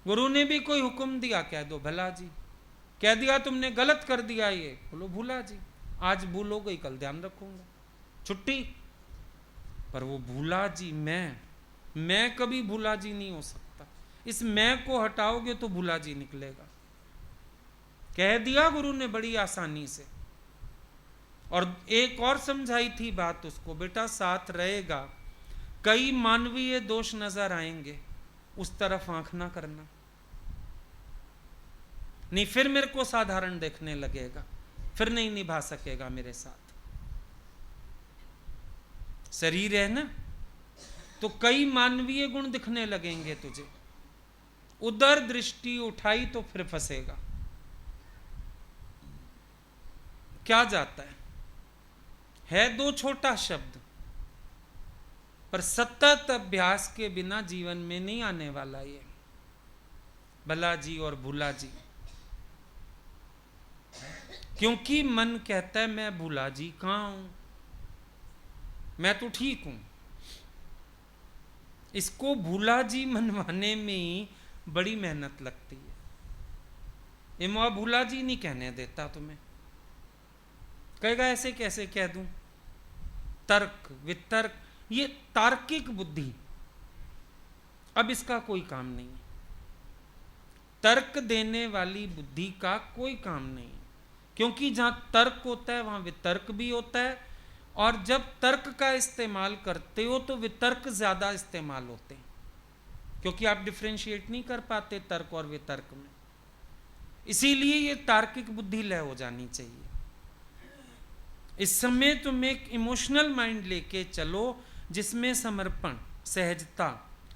गुरु ने भी कोई हुक्म दिया, कह दो भला जी। कह दिया तुमने गलत कर दिया ये, बोलो भूला जी। आज भूल हो गई, कल ध्यान रखूंगा, छुट्टी। पर वो भूला जी मैं कभी भूला जी नहीं हो सकता। इस मैं को हटाओगे तो भूला जी निकलेगा। कह दिया गुरु ने बड़ी आसानी से। और एक और समझाई थी बात उसको, बेटा साथ रहेगा, कई मानवीय दोष नजर आएंगे, उस तरफ आंख ना करना, नहीं फिर मेरे को साधारण देखने लगेगा, फिर नहीं निभा सकेगा मेरे साथ। शरीर है ना, तो कई मानवीय गुण दिखने लगेंगे तुझे, उधर दृष्टि उठाई तो फिर फंसेगा। क्या जाता है दो छोटा शब्द, पर सतत अभ्यास के बिना जीवन में नहीं आने वाला ये भला जी और भूला जी। क्योंकि मन कहता है मैं भूला जी कहां हूं, मैं तो ठीक हूं। इसको भूला जी मनवाने में ही बड़ी मेहनत लगती है। ये मैं भूला जी नहीं कहने देता तुम्हें, कहेगा ऐसे कैसे कह दूं। तर्क वितर्क, ये तार्किक बुद्धि, अब इसका कोई काम नहीं है। तर्क देने वाली बुद्धि का कोई काम नहीं, क्योंकि जहां तर्क होता है वहां वितर्क भी होता है, और जब तर्क का इस्तेमाल करते हो तो वितर्क ज्यादा इस्तेमाल होते हैं, क्योंकि आप डिफरेंशिएट नहीं कर पाते तर्क और वितर्क में। इसीलिए ये तार्किक बुद्धि लय हो जानी चाहिए। इस समय तुम एक इमोशनल माइंड लेके चलो, जिसमें समर्पण, सहजता,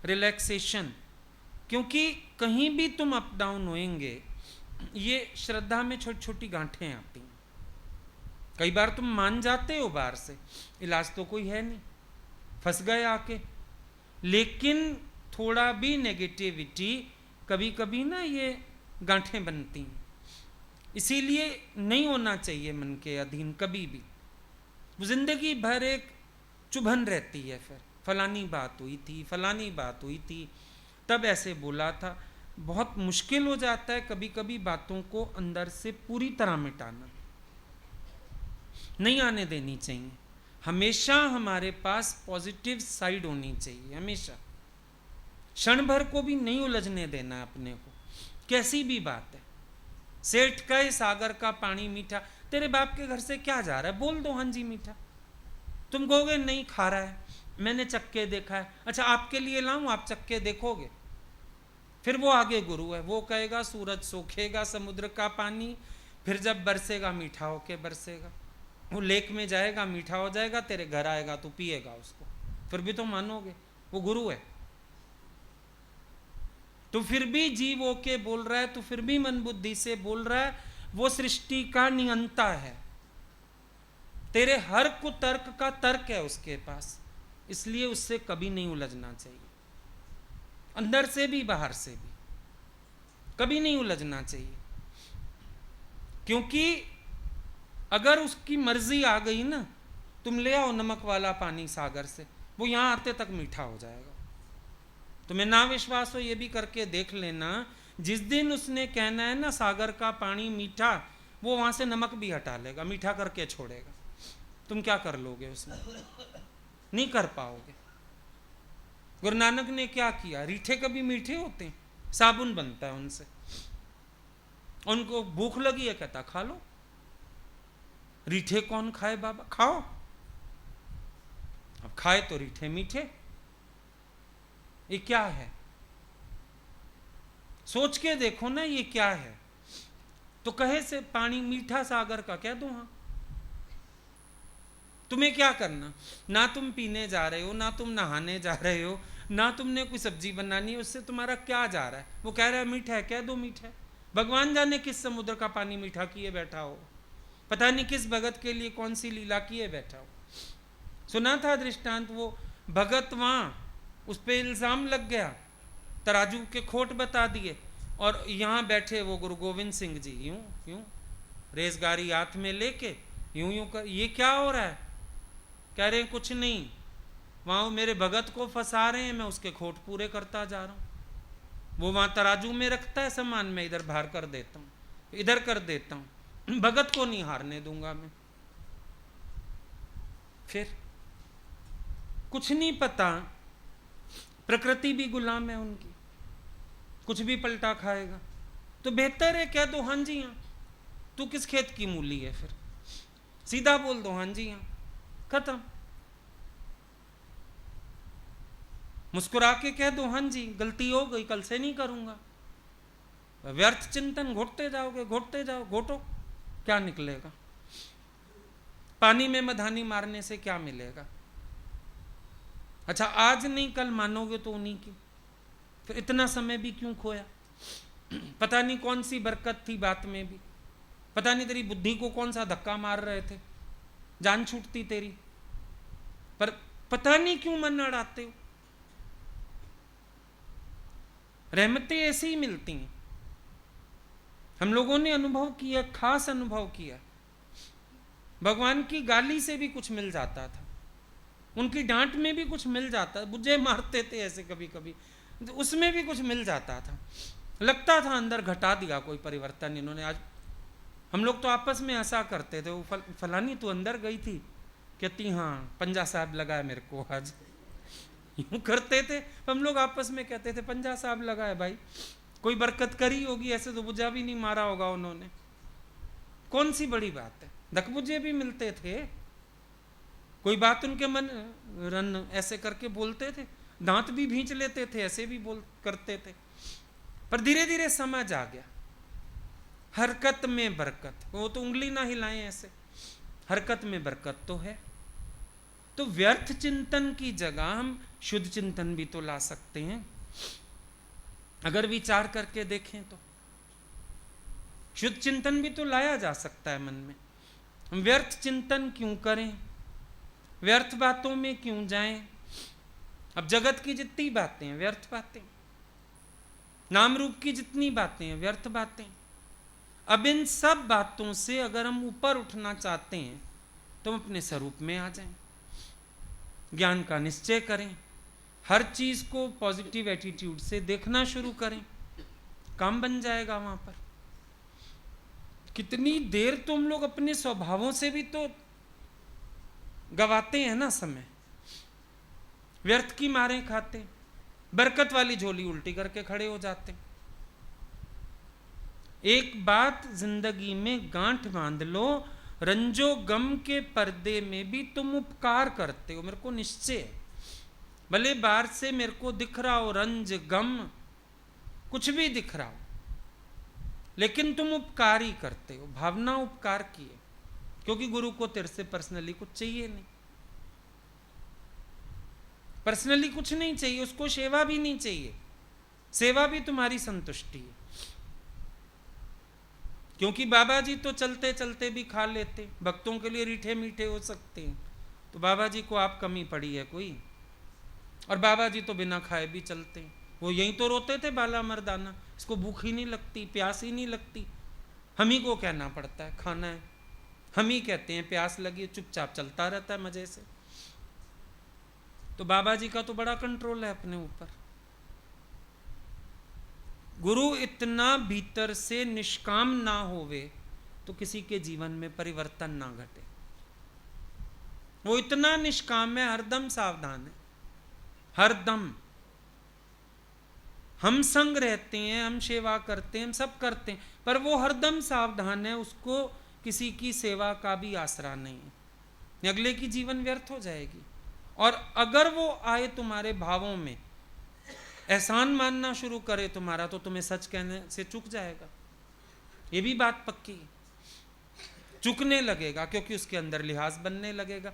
रिलैक्सेशन, क्योंकि कहीं भी तुम अप डाउन होएंगे, ये श्रद्धा में छोटी छोटी गांठें आती हैं। कई बार तुम मान जाते हो बाहर से, इलाज तो कोई है नहीं, फंस गए आके, लेकिन थोड़ा भी नेगेटिविटी कभी कभी ना ये गांठें बनती हैं। इसीलिए नहीं होना चाहिए मन के अधीन कभी भी। जिंदगी भर एक चुभन रहती है, फिर फलानी बात हुई थी, फलानी बात हुई थी, तब ऐसे बोला था। बहुत मुश्किल हो जाता है कभी कभी बातों को अंदर से पूरी तरह मिटाना, नहीं आने देनी चाहिए। हमेशा हमारे पास पॉजिटिव साइड होनी चाहिए, हमेशा। क्षण भर को भी नहीं उलझने देना अपने को, कैसी भी बात है। सेठ कहे सागर का पानी मीठा, तेरे बाप के घर से क्या जा रहा है, बोल दो हाँ जी मीठा। तुम कहोगे नहीं खा रहा है, मैंने चक्के देखा है। अच्छा आपके लिए लाऊं, आप चक्के देखोगे, फिर वो आगे गुरु है, वो कहेगा सूरज सोखेगा समुद्र का पानी, फिर जब बरसेगा मीठा होके बरसेगा। वो लेक में जाएगा मीठा हो जाएगा, तेरे घर आएगा तो पिएगा उसको, फिर भी तो मानोगे, वो गुरु है। तो फिर भी जीव होके बोल रहा है, तो फिर भी मन बुद्धि से बोल रहा है, वो सृष्टि का नियंता है। तेरे हर कुतर्क का तर्क है उसके पास, इसलिए उससे कभी नहीं उलझना चाहिए, अंदर से भी बाहर से भी कभी नहीं उलझना चाहिए। क्योंकि अगर उसकी मर्जी आ गई ना, तुम ले आओ नमक वाला पानी सागर से, वो यहां आते तक मीठा हो जाएगा। तुम्हें ना विश्वास हो ये भी करके देख लेना, जिस दिन उसने कहना है ना सागर का पानी मीठा, वो वहां से नमक भी हटा लेगा, मीठा करके छोड़ेगा। तुम क्या कर लोगे उसमें, नहीं कर पाओगे। गुरु नानक ने क्या किया, रीठे कभी मीठे होते हैं, साबुन बनता है उनसे। उनको भूख लगी है, कहता खा लो। रीठे कौन खाए बाबा, खाओ। अब खाए तो रीठे मीठे, ये क्या है, सोच के देखो ना ये क्या है। तो कहे से पानी मीठा सागर का कह दो हाँ। तुम्हें क्या करना, ना तुम पीने जा रहे हो, ना तुम नहाने जा रहे हो, ना तुमने कोई सब्जी बनानी है, उससे तुम्हारा क्या जा रहा है। वो कह रहा है मीठा है, कह दो मीठा है। भगवान जाने किस समुद्र का पानी मीठा किए बैठा हो, पता नहीं किस भगत के लिए कौन सी लीला किए बैठा हो। सुना था दृष्टांत, वो भगत वहां उस पर इल्जाम लग गया, तराजू के खोट बता दिए, और यहाँ बैठे वो गुरु गोविंद सिंह जी यूं यूं रेजगारी हाथ में लेके यूं यूं कर, ये क्या हो रहा है। कह रहे हैं कुछ नहीं, वहां मेरे भगत को फंसा रहे हैं, मैं उसके खोट पूरे करता जा रहा हूं। वो वहां तराजू में रखता है सामान, मैं इधर बाहर कर देता हूं, इधर कर देता हूं, भगत को नहीं हारने दूंगा मैं। फिर कुछ नहीं पता, प्रकृति भी गुलाम है उनकी, कुछ भी पलटा खाएगा। तो बेहतर है कह दो हाँ जी हाँ, तू किस खेत की मूली है, फिर सीधा बोल दो हाँ जी हाँ, खत्म। मुस्कुरा के कह दो हाँ जी गलती हो गई, कल से नहीं करूंगा। व्यर्थ चिंतन घोटते जाओगे, घोटते जाओ, घोटो, क्या निकलेगा। पानी में मधानी मारने से क्या मिलेगा? अच्छा, आज नहीं कल मानोगे तो उन्हीं की, फिर इतना समय भी क्यों खोया? पता नहीं कौन सी बरकत थी बात में भी, पता नहीं तेरी बुद्धि को कौन सा धक्का मार रहे थे, जान छूटती तेरी, पर पता नहीं क्यों मन अड़ाते हो। रहमतें ऐसे ही मिलती हैं। हम लोगों ने अनुभव किया, खास अनुभव किया। भगवान की गाली से भी कुछ मिल जाता था, उनकी डांट में भी कुछ मिल जाता, बुझे मारते थे ऐसे कभी कभी, उसमें भी कुछ मिल जाता था। लगता था अंदर घटा दिया कोई परिवर्तन इन्होंने। आज हम लोग तो आपस में ऐसा करते थे, वो फलानी तो अंदर गई थी, कहती हाँ पंजा साहब लगाए मेरे को आज, यूं करते थे। हम लोग आपस में कहते थे पंजा साहब लगाए भाई, कोई बरकत करी होगी, ऐसे तो बुझा भी नहीं मारा होगा उन्होंने, कौन सी बड़ी बात है। धकबुझे भी मिलते थे, कोई बात उनके मन रन ऐसे करके बोलते थे, दांत भी भींच लेते थे, ऐसे भी बोल करते थे। पर धीरे धीरे समझ आ गया, हरकत में बरकत। वो तो उंगली ना हिलाएं ऐसे, हरकत में बरकत तो है। तो व्यर्थ चिंतन की जगह हम शुद्ध चिंतन भी तो ला सकते हैं, अगर विचार करके देखें तो शुद्ध चिंतन भी तो लाया जा सकता है मन में। हम व्यर्थ चिंतन क्यों करें, व्यर्थ बातों में क्यों जाएं? अब जगत की जितनी बातें हैं व्यर्थ बातें, नाम रूप की जितनी बातें हैं व्यर्थ बातें। अब इन सब बातों से अगर हम ऊपर उठना चाहते हैं तो हम अपने स्वरूप में आ जाएं, ज्ञान का निश्चय करें, हर चीज को पॉजिटिव एटीट्यूड से देखना शुरू करें, काम बन जाएगा वहां पर। कितनी देर तो हम लोग अपने स्वभावों से भी तो गवाते हैं ना समय, व्यर्थ की मारें खाते, बरकत वाली झोली उल्टी करके खड़े हो जाते। एक बात जिंदगी में गांठ बांध लो, रंजो गम के पर्दे में भी तुम उपकार करते हो, मेरे को निश्चय है। भले बाहर से मेरे को दिख रहा हो रंज गम, कुछ भी दिख रहा हो, लेकिन तुम उपकार ही करते हो, भावना उपकार की है, क्योंकि गुरु को तेरे से पर्सनली कुछ चाहिए नहीं, पर्सनली कुछ नहीं चाहिए उसको, सेवा भी नहीं चाहिए, सेवा भी तुम्हारी संतुष्टि है। क्योंकि बाबा जी तो चलते चलते भी खा लेते, भक्तों के लिए रीठे मीठे हो सकते हैं, तो बाबा जी को आप कमी पड़ी है कोई? और बाबा जी तो बिना खाए भी चलते हैं, वो यहीं तो रोते थे बाला मर्दाना, इसको भूख ही नहीं लगती, प्यास ही नहीं लगती, हम ही को कहना पड़ता है खाना है, हम ही कहते हैं प्यास लगी, चुपचाप चलता रहता है मजे से। तो बाबा जी का तो बड़ा कंट्रोल है अपने ऊपर। गुरु इतना भीतर से निष्काम ना होवे तो किसी के जीवन में परिवर्तन ना घटे। वो इतना निष्काम है, हरदम सावधान है, हरदम। हम संग रहते हैं, हम सेवा करते हैं, हम सब करते हैं, पर वो हरदम सावधान है, उसको किसी की सेवा का भी आसरा नहीं है, अगले की जीवन व्यर्थ हो जाएगी। और अगर वो आए तुम्हारे भावों में, एहसान मानना शुरू करे तुम्हारा, तो तुम्हें सच कहने से चूक जाएगा, ये भी बात पक्की, चुकने लगेगा, क्योंकि उसके अंदर लिहाज बनने लगेगा।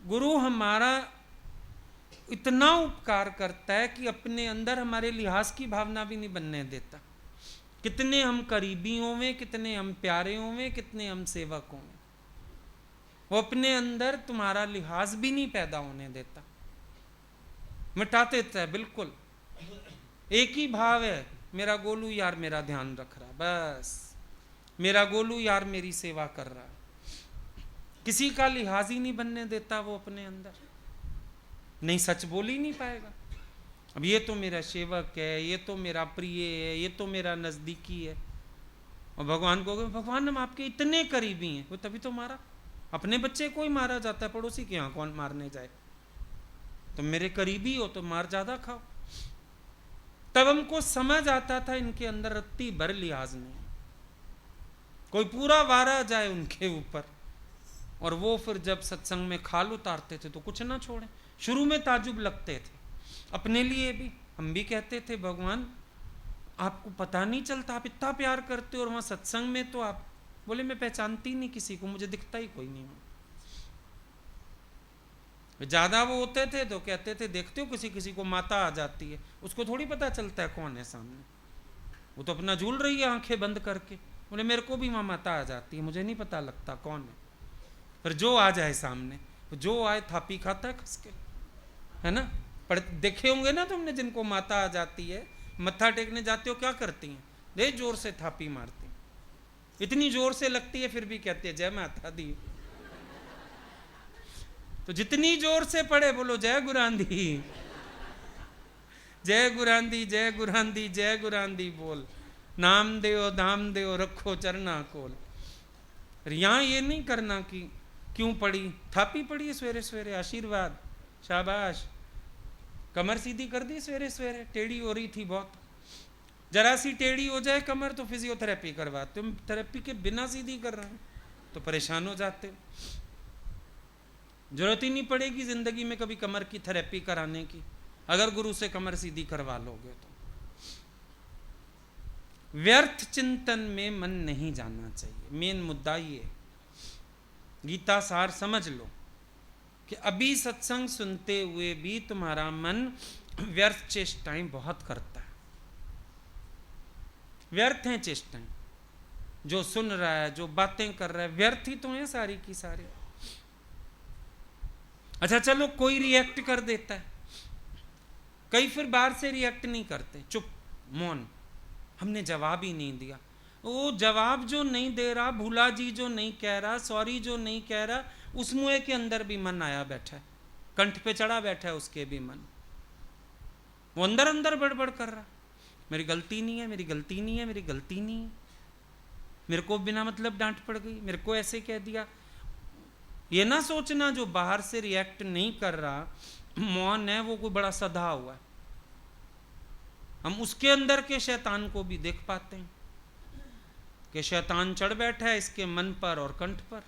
गुरु हमारा इतना उपकार करता है कि अपने अंदर हमारे लिहाज की भावना भी नहीं बनने देता। कितने हम करीबी होंगे, कितने हम प्यारे होंगे, कितने हम सेवक होंगे, वो अपने अंदर तुम्हारा लिहाज भी नहीं पैदा होने देता, मिटा देता है बिल्कुल। एक ही भाव है, मेरा गोलू यार मेरा ध्यान रख रहा, बस मेरा गोलू यार मेरी सेवा कर रहा है, किसी का लिहाज ही नहीं बनने देता वो अपने अंदर, नहीं सच बोल ही नहीं पाएगा। अब ये तो मेरा सेवक है, ये तो मेरा प्रिय है, ये तो मेरा नजदीकी है, और भगवान को भगवान हम आपके इतने करीबी हैं, वो तभी तो मारा। अपने बच्चे को ही मारा जाता है, पड़ोसी के यहाँ कौन मारने जाए? तुम मेरे करीबी हो तो मार ज्यादा खाओ। तब हमको समझ आता था इनके अंदर रत्ती भर लिहाज नहीं, कोई पूरा वारा जाए उनके ऊपर, और वो फिर जब सत्संग में खाल उतारते थे तो कुछ ना छोड़े। शुरू में ताजुब लगते थे, अपने लिए भी, हम भी कहते थे भगवान आपको पता नहीं चलता, आप इतना प्यार करते हो, और वहां सत्संग में तो आप बोले मैं पहचानती नहीं किसी को, मुझे दिखता ही कोई नहीं। ज़्यादा वो होते थे तो कहते थे देखते हो किसी किसी को माता आ जाती है, उसको थोड़ी पता चलता है कौन है सामने, वो तो अपना झूल रही है आंखें बंद करके। बोले मेरे को भी वहाँ माता आ जाती है, मुझे नहीं पता लगता कौन है, पर जो आ जाए सामने, जो आए थापी खाता है खस के, है ना। पढ़ देखे होंगे ना तुमने जिनको माता आ जाती है, मत्था टेकने जाते हो क्या करती हैं, दे जोर से थापी मारती, इतनी जोर से लगती है फिर भी कहते हैं जय माता दी। तो जितनी जोर से पढ़े बोलो जय गुरांधी, जय गुरांधी, जय गुरांधी, जय गुरांधी बोल, नाम देओ धाम देओ रखो चरना कोल। यहाँ ये नहीं करना कि क्यों पढ़ी, थापी पढ़ी है सवेरे सवेरे, आशीर्वाद, शाबाश, कमर सीधी कर दी सवेरे सवेरे, टेढ़ी हो रही थी बहुत, जरा सी टेढ़ी हो जाए कमर तो फिजियोथेरेपी करवाते, तुम थेरेपी के बिना सीधी कर रहे हो तो परेशान हो जाते हो। जरूरत ही नहीं पड़ेगी जिंदगी में कभी कमर की थेरेपी कराने की, अगर गुरु से कमर सीधी करवा लोगे तो। व्यर्थ चिंतन में मन नहीं जाना चाहिए, मेन मुद्दा ये, गीता सार समझ लो कि अभी सत्संग सुनते हुए भी तुम्हारा मन व्यर्थ चेष्टाएं बहुत करता है, व्यर्थ हैं चेष्टाएं, जो सुन रहा है, जो बातें कर रहा है, व्यर्थ ही तो है सारी की सारी। अच्छा चलो कोई रिएक्ट कर देता है, कई फिर बाहर से रिएक्ट नहीं करते, चुप मौन, हमने जवाब ही नहीं दिया। वो जवाब जो नहीं दे रहा, भूला जी जो नहीं कह रहा, सॉरी जो नहीं कह रहा, उस मुँह के अंदर भी मन आया बैठा है, कंठ पे चढ़ा बैठा है उसके भी मन, वो अंदर अंदर बड़बड़ कर रहा, मेरी गलती नहीं है, मेरी गलती नहीं है, मेरी गलती नहीं है, मेरे को बिना मतलब डांट पड़ गई, मेरे को ऐसे कह दिया। ये ना सोचना जो बाहर से रिएक्ट नहीं कर रहा, मौन है, वो कोई बड़ा सधा हुआ है, हम उसके अंदर के शैतान को भी देख पाते हैं कि शैतान चढ़ बैठा है इसके मन पर और कंठ पर।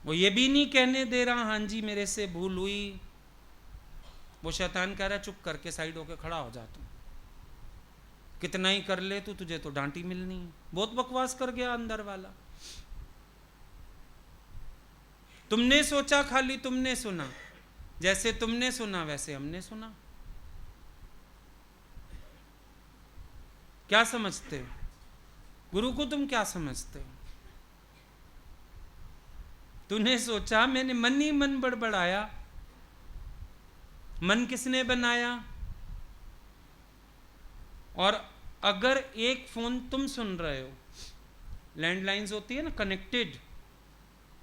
वो ये भी नहीं कहने दे रहा हाँ जी मेरे से भूल हुई, वो शैतान कह रहा है चुप करके साइड होके खड़ा हो जा, तू कितना ही कर ले तू, तुझे तो डांटी मिलनी है, बहुत बकवास कर गया अंदर वाला। तुमने सोचा खाली तुमने सुना, जैसे तुमने सुना वैसे हमने सुना। क्या समझते हो गुरु को, तुम क्या समझते हो? तूने सोचा, मैंने मन ही मन बड़बड़ाया, मन किसने बनाया? और अगर एक फोन तुम सुन रहे हो, लैंडलाइंस होती है ना कनेक्टेड,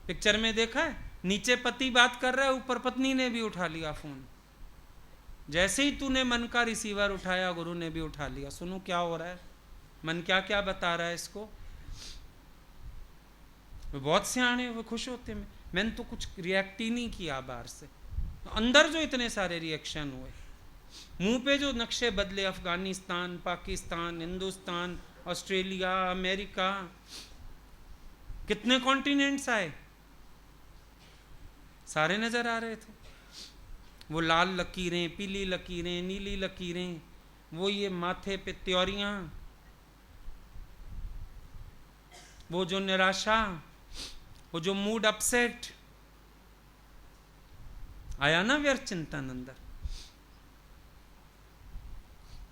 पिक्चर में देखा है, नीचे पति बात कर रहा है, ऊपर पत्नी ने भी उठा लिया फोन, जैसे ही तूने मन का रिसीवर उठाया गुरु ने भी उठा लिया, सुनो क्या हो रहा है, मन क्या क्या बता रहा है इसको। वो बहुत सियाने, वो खुश होते, मैंने तो कुछ रिएक्ट ही नहीं किया बाहर से, अंदर जो इतने सारे रिएक्शन हुए, मुंह पे जो नक्शे बदले, अफगानिस्तान, पाकिस्तान, हिंदुस्तान, ऑस्ट्रेलिया, अमेरिका, कितने कॉन्टिनेंट्स आए, सारे नजर आ रहे थे। वो लाल लकीरें, पीली लकीरें, नीली लकीरें, वो ये माथे पे त्योरियां, वो जो निराशा, वो जो मूड अपसेट, आया ना व्यर्थ चिंतन अंदर।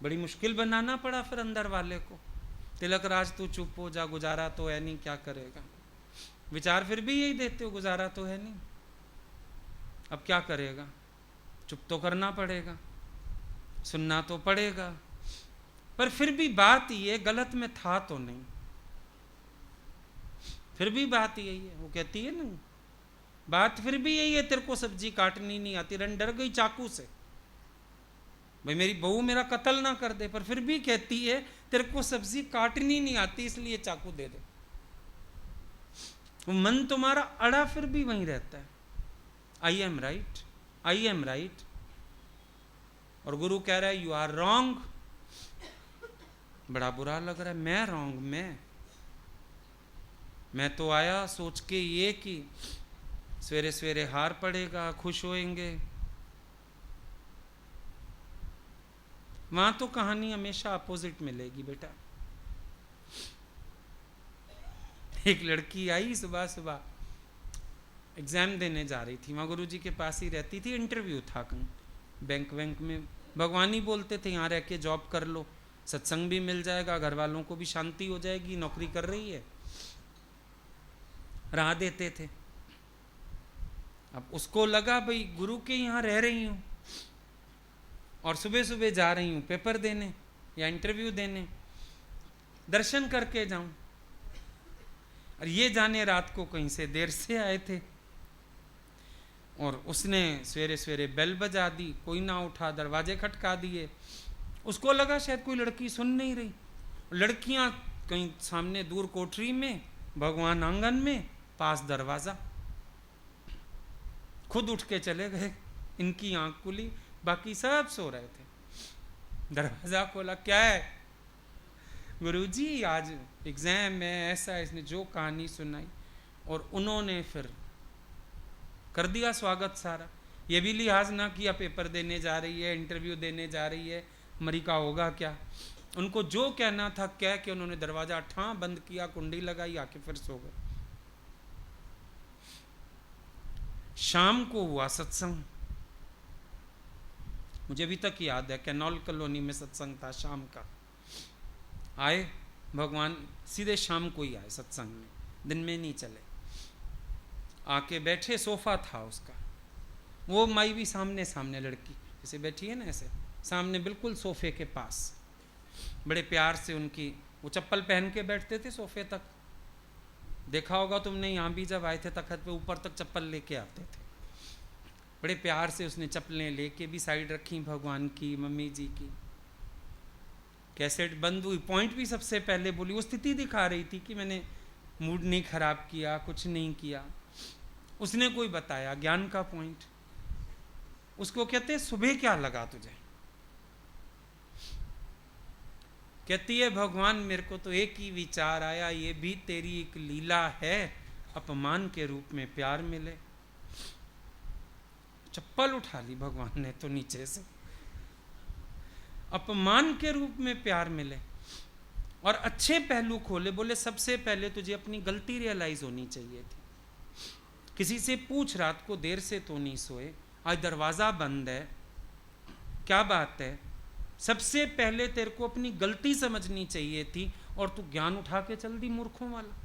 बड़ी मुश्किल बनाना पड़ा फिर अंदर वाले को, तिलक राज तू चुप हो जा, गुजारा तो है नहीं, क्या करेगा। विचार फिर भी यही देते हो, गुजारा तो है नहीं, अब क्या करेगा, चुप तो करना पड़ेगा, सुनना तो पड़ेगा। पर फिर भी बात ये, गलत में था तो नहीं, फिर भी बात यही है, वो कहती है ना, बात फिर भी यही है, तेरे को सब्जी काटनी नहीं आती, रन डर गई चाकू से, भाई मेरी बहू मेरा कत्ल ना कर दे, पर फिर भी कहती है तेरे को सब्जी काटनी नहीं आती इसलिए चाकू दे दे। वो मन तुम्हारा अड़ा फिर भी वहीं रहता है, I am right, I am right, और गुरु कह रहा है यू आर रॉन्ग। बड़ा बुरा लग रहा है, मैं रॉन्ग, मैं तो आया सोच के ये कि सवेरे सवेरे हार पड़ेगा, खुश होएंगे, वहां तो कहानी हमेशा अपोजिट मिलेगी बेटा। एक लड़की आई सुबह सुबह, एग्ज़ाम देने जा रही थी, वहाँ गुरुजी के पास ही रहती थी, इंटरव्यू था कहीं बैंक में। भगवान ही बोलते थे यहाँ रह के जॉब कर लो, सत्संग भी मिल जाएगा, घर वालों को भी शांति हो जाएगी, नौकरी कर रही है, राह देते थे। अब उसको लगा भाई गुरु के यहाँ रह रही हूँ और सुबह सुबह जा रही हूँ पेपर देने या इंटरव्यू देने, दर्शन करके जाऊं। और ये जाने रात को कहीं से देर से आए थे और उसने सवेरे सवेरे बेल बजा दी, कोई ना उठा, दरवाजे खटका दिए। उसको लगा शायद कोई लड़की सुन नहीं रही, लड़कियां कहीं सामने दूर कोठरी में, भगवान आंगन में, पास दरवाजा। खुद उठ के चले गए, इनकी आंख खुली, बाकी सब सो रहे थे। दरवाजा खोला, क्या है? गुरुजी आज एग्जाम है, ऐसा। इसने जो कहानी सुनाई और उन्होंने फिर कर दिया स्वागत सारा। ये भी लिहाज ना किया पेपर देने जा रही है, इंटरव्यू देने जा रही है, मरी का होगा क्या। उनको जो कहना था कह के उन्होंने दरवाजा ठां बंद किया, कुंडी लगाई, आके फिर सो गए। शाम को हुआ सत्संग, मुझे अभी तक याद है, कैनॉल कॉलोनी में सत्संग था शाम का। आए भगवान सीधे शाम को ही आए सत्संग में, दिन में नहीं चले। आके बैठे, सोफा था उसका, वो माई भी सामने सामने, लड़की जैसे बैठी है ना ऐसे सामने, बिल्कुल सोफे के पास। बड़े प्यार से उनकी, वो चप्पल पहन के बैठते थे सोफे तक, देखा होगा तुमने, यहाँ भी जब आए थे तखत पे ऊपर तक चप्पल लेके आते थे। बड़े प्यार से उसने चप्पलें लेके भी साइड रखी भगवान की, मम्मी जी की। कैसेट बंद हुई, पॉइंट भी सबसे पहले बोली, वो स्थिति दिखा रही थी कि मैंने मूड नहीं खराब किया, कुछ नहीं किया। उसने कोई बताया ज्ञान का पॉइंट, उसको कहते सुबह क्या लगा तुझे? कहती है भगवान मेरे को तो एक ही विचार आया, ये भी तेरी एक लीला है, अपमान के रूप में प्यार मिले। चप्पल उठा ली भगवान ने तो नीचे से, अपमान के रूप में प्यार मिले। और अच्छे पहलू खोले, बोले सबसे पहले तुझे अपनी गलती रियलाइज होनी चाहिए थी। किसी से पूछ, रात को देर से तो नहीं सोए, आज दरवाजा बंद है, क्या बात है? सबसे पहले तेरे को अपनी गलती समझनी चाहिए थी और तू ज्ञान उठा के चल दी मूर्खों वाला।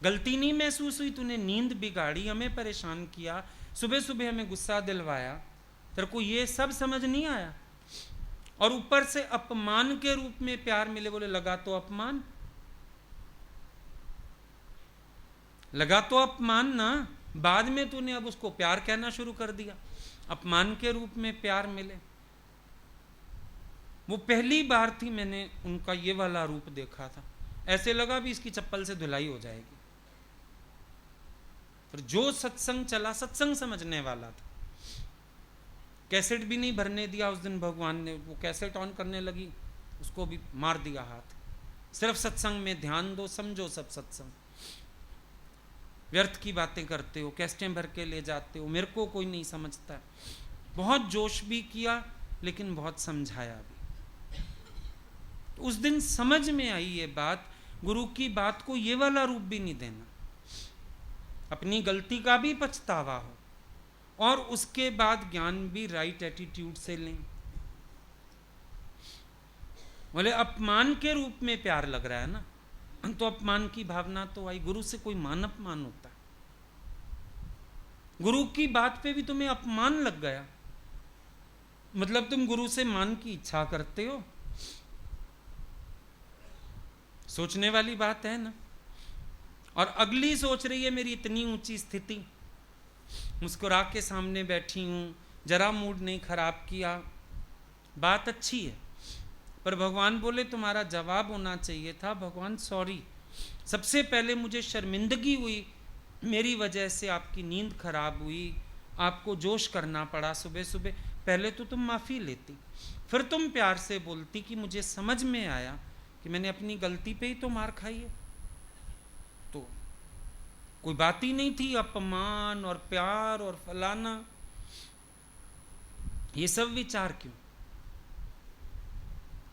गलती नहीं महसूस हुई, तूने नींद बिगाड़ी, हमें परेशान किया, सुबह सुबह हमें गुस्सा दिलवाया, तेरे को ये सब समझ नहीं आया। और ऊपर से अपमान के रूप में प्यार मिले, बोले लगा तो अपमान, लगा तो अपमान ना। बाद में तूने अब उसको प्यार कहना शुरू कर दिया, अपमान के रूप में प्यार मिले। वो पहली बार थी मैंने उनका ये वाला रूप देखा था, ऐसे लगा भी इसकी चप्पल से धुलाई हो जाएगी। पर जो सत्संग चला, सत्संग समझने वाला था। कैसेट भी नहीं भरने दिया उस दिन भगवान ने, वो कैसेट ऑन करने लगी, उसको भी मार दिया हाथ। सिर्फ सत्संग में ध्यान दो, समझो सब सत्संग। व्यर्थ की बातें करते हो, कैसेटें भर के ले जाते हो, मेरे को कोई नहीं समझता। बहुत जोश भी किया लेकिन बहुत समझाया भी। तो उस दिन समझ में आई ये बात, गुरु की बात को ये वाला रूप भी नहीं देना, अपनी गलती का भी पछतावा हो और उसके बाद ज्ञान भी राइट एटीट्यूड से लें। बोले अपमान के रूप में प्यार लग रहा है ना, तो अपमान की भावना तो आई। गुरु से कोई मान अपमान होता है? गुरु की बात पे भी तुम्हें अपमान लग गया, मतलब तुम गुरु से मान की इच्छा करते हो? सोचने वाली बात है ना। और अगली सोच रही है मेरी इतनी ऊंची स्थिति, मुस्कुरा के सामने बैठी हूं, जरा मूड नहीं खराब किया, बात अच्छी है। पर भगवान बोले तुम्हारा जवाब होना चाहिए था, भगवान सॉरी, सबसे पहले मुझे शर्मिंदगी हुई, मेरी वजह से आपकी नींद खराब हुई, आपको जोश करना पड़ा सुबह सुबह। पहले तो तुम माफ़ी लेती, फिर तुम प्यार से बोलती कि मुझे समझ में आया कि मैंने अपनी गलती पे ही तो मार खाई है। तो कोई बात ही नहीं थी, अपमान और प्यार और फलाना, ये सब विचार क्यों?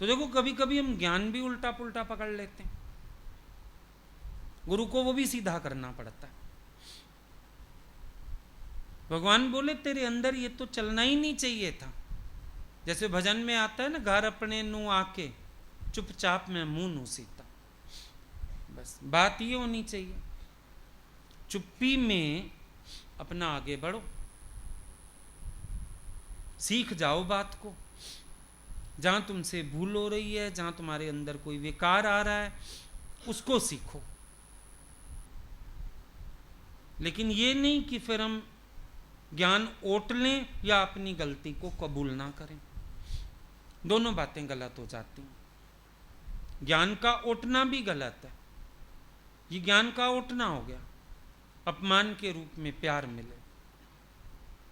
तो देखो कभी कभी हम ज्ञान भी उल्टा पुल्टा पकड़ लेते हैं, गुरु को वो भी सीधा करना पड़ता है। भगवान बोले तेरे अंदर ये तो चलना ही नहीं चाहिए था। जैसे भजन में आता है ना, घर अपने नु आके चुपचाप में मुंह नु सीता। बस बात ये होनी चाहिए, चुप्पी में अपना आगे बढ़ो, सीख जाओ बात को। जहां तुमसे भूल हो रही है, जहां तुम्हारे अंदर कोई विकार आ रहा है, उसको सीखो। लेकिन ये नहीं कि फिर हम ज्ञान ओट लें या अपनी गलती को कबूल ना करें। दोनों बातें गलत हो जाती हैं। ज्ञान का ओटना भी गलत है। ये ज्ञान का ओटना हो गया, अपमान के रूप में प्यार मिले,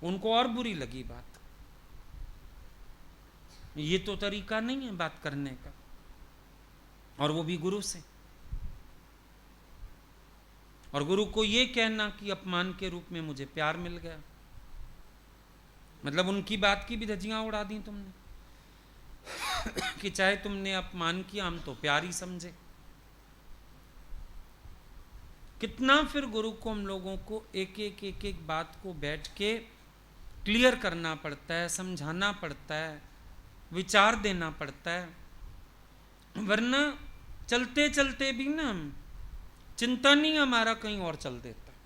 उनको और बुरी लगी बात। ये तो तरीका नहीं है बात करने का, और वो भी गुरु से। और गुरु को ये कहना कि अपमान के रूप में मुझे प्यार मिल गया, मतलब उनकी बात की भी धज्जियां उड़ा दी तुमने कि चाहे तुमने अपमान किया, हम तो प्यार ही समझे। कितना फिर गुरु को हम लोगों को एक एक बात को बैठ के क्लियर करना पड़ता है, समझाना पड़ता है, विचार देना पड़ता है। वरना चलते चलते भी ना चिंतन ही हमारा कहीं और चल देता है।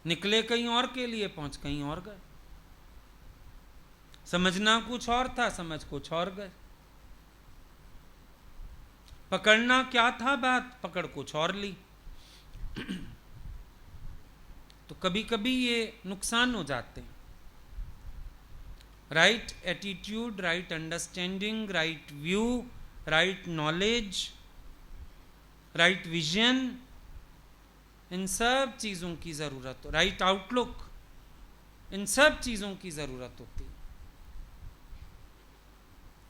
निकले कहीं और के लिए, पहुंच कहीं और गए। समझना कुछ और था, समझ कुछ और गए। पकड़ना क्या था बात, पकड़ कुछ और ली। तो कभी कभी ये नुकसान हो जाते हैं। Right attitude, right understanding, right view, right knowledge, right vision, इन सब चीजों की जरूरत हो, राइट आउटलुक, इन सब चीजों की जरूरत होती है।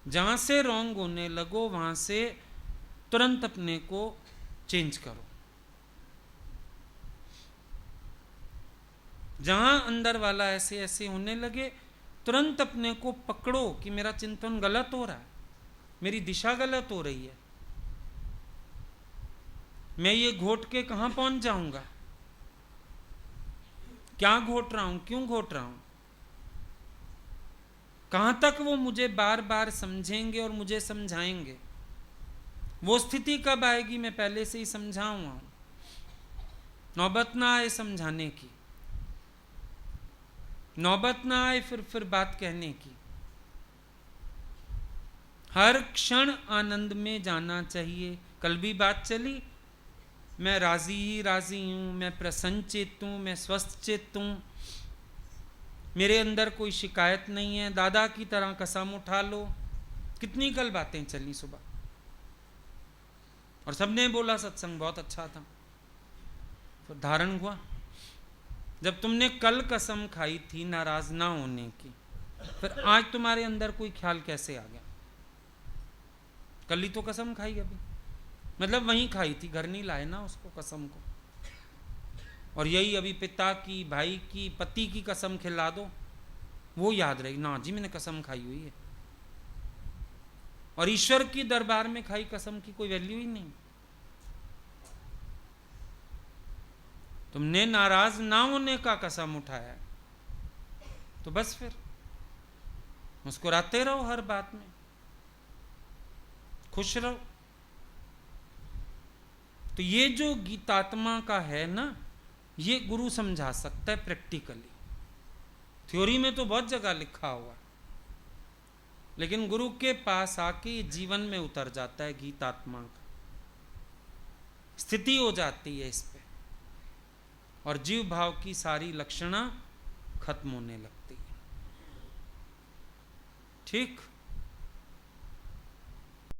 जहां से रॉन्ग होने लगो वहां से तुरंत अपने को चेंज करो। जहां अंदर वाला ऐसे ऐसे होने लगे, तुरंत अपने को पकड़ो कि मेरा चिंतन गलत हो रहा है, मेरी दिशा गलत हो रही है, मैं ये घोट के कहां पहुंच जाऊंगा, क्या घोट रहा हूं, क्यों घोट रहा हूं, कहां तक वो मुझे बार बार समझेंगे और मुझे समझाएंगे। वो स्थिति कब आएगी, मैं पहले से ही समझाऊंगा, नौबत ना आए समझाने की, नौबत ना आए फिर बात कहने की। हर क्षण आनंद में जाना चाहिए। कल भी बात चली, मैं राजी ही राजी हूं, मैं प्रसन्न चित्त हूं, मैं स्वस्थ चित्त हूं, मेरे अंदर कोई शिकायत नहीं है, दादा की तरह कसम उठा लो। कितनी कल बातें चली सुबह, और सबने बोला सत्संग बहुत अच्छा था। फिर धारण हुआ। जब तुमने कल कसम खाई थी नाराज ना होने की, फिर आज तुम्हारे अंदर कोई ख्याल कैसे आ गया? कल ही तो कसम खाई अभी, मतलब वहीं खाई थी, घर नहीं लाए ना उसको, कसम को। और यही अभी पिता की, भाई की, पति की कसम खिला दो, वो याद रहेगी ना जी मैंने कसम खाई हुई है। और ईश्वर की दरबार में खाई कसम की कोई वैल्यू ही नहीं। तुमने नाराज ना होने का कसम उठाया, तो बस फिर मुस्कुराते रहो, हर बात में खुश रहो। तो ये जो गीतात्मा का है ना, ये गुरु समझा सकता है प्रैक्टिकली। थ्योरी में तो बहुत जगह लिखा हुआ, लेकिन गुरु के पास आके जीवन में उतर जाता है। गीतात्मा का स्थिति हो जाती है इस पे, और जीव भाव की सारी लक्षणा खत्म होने लगती है। ठीक।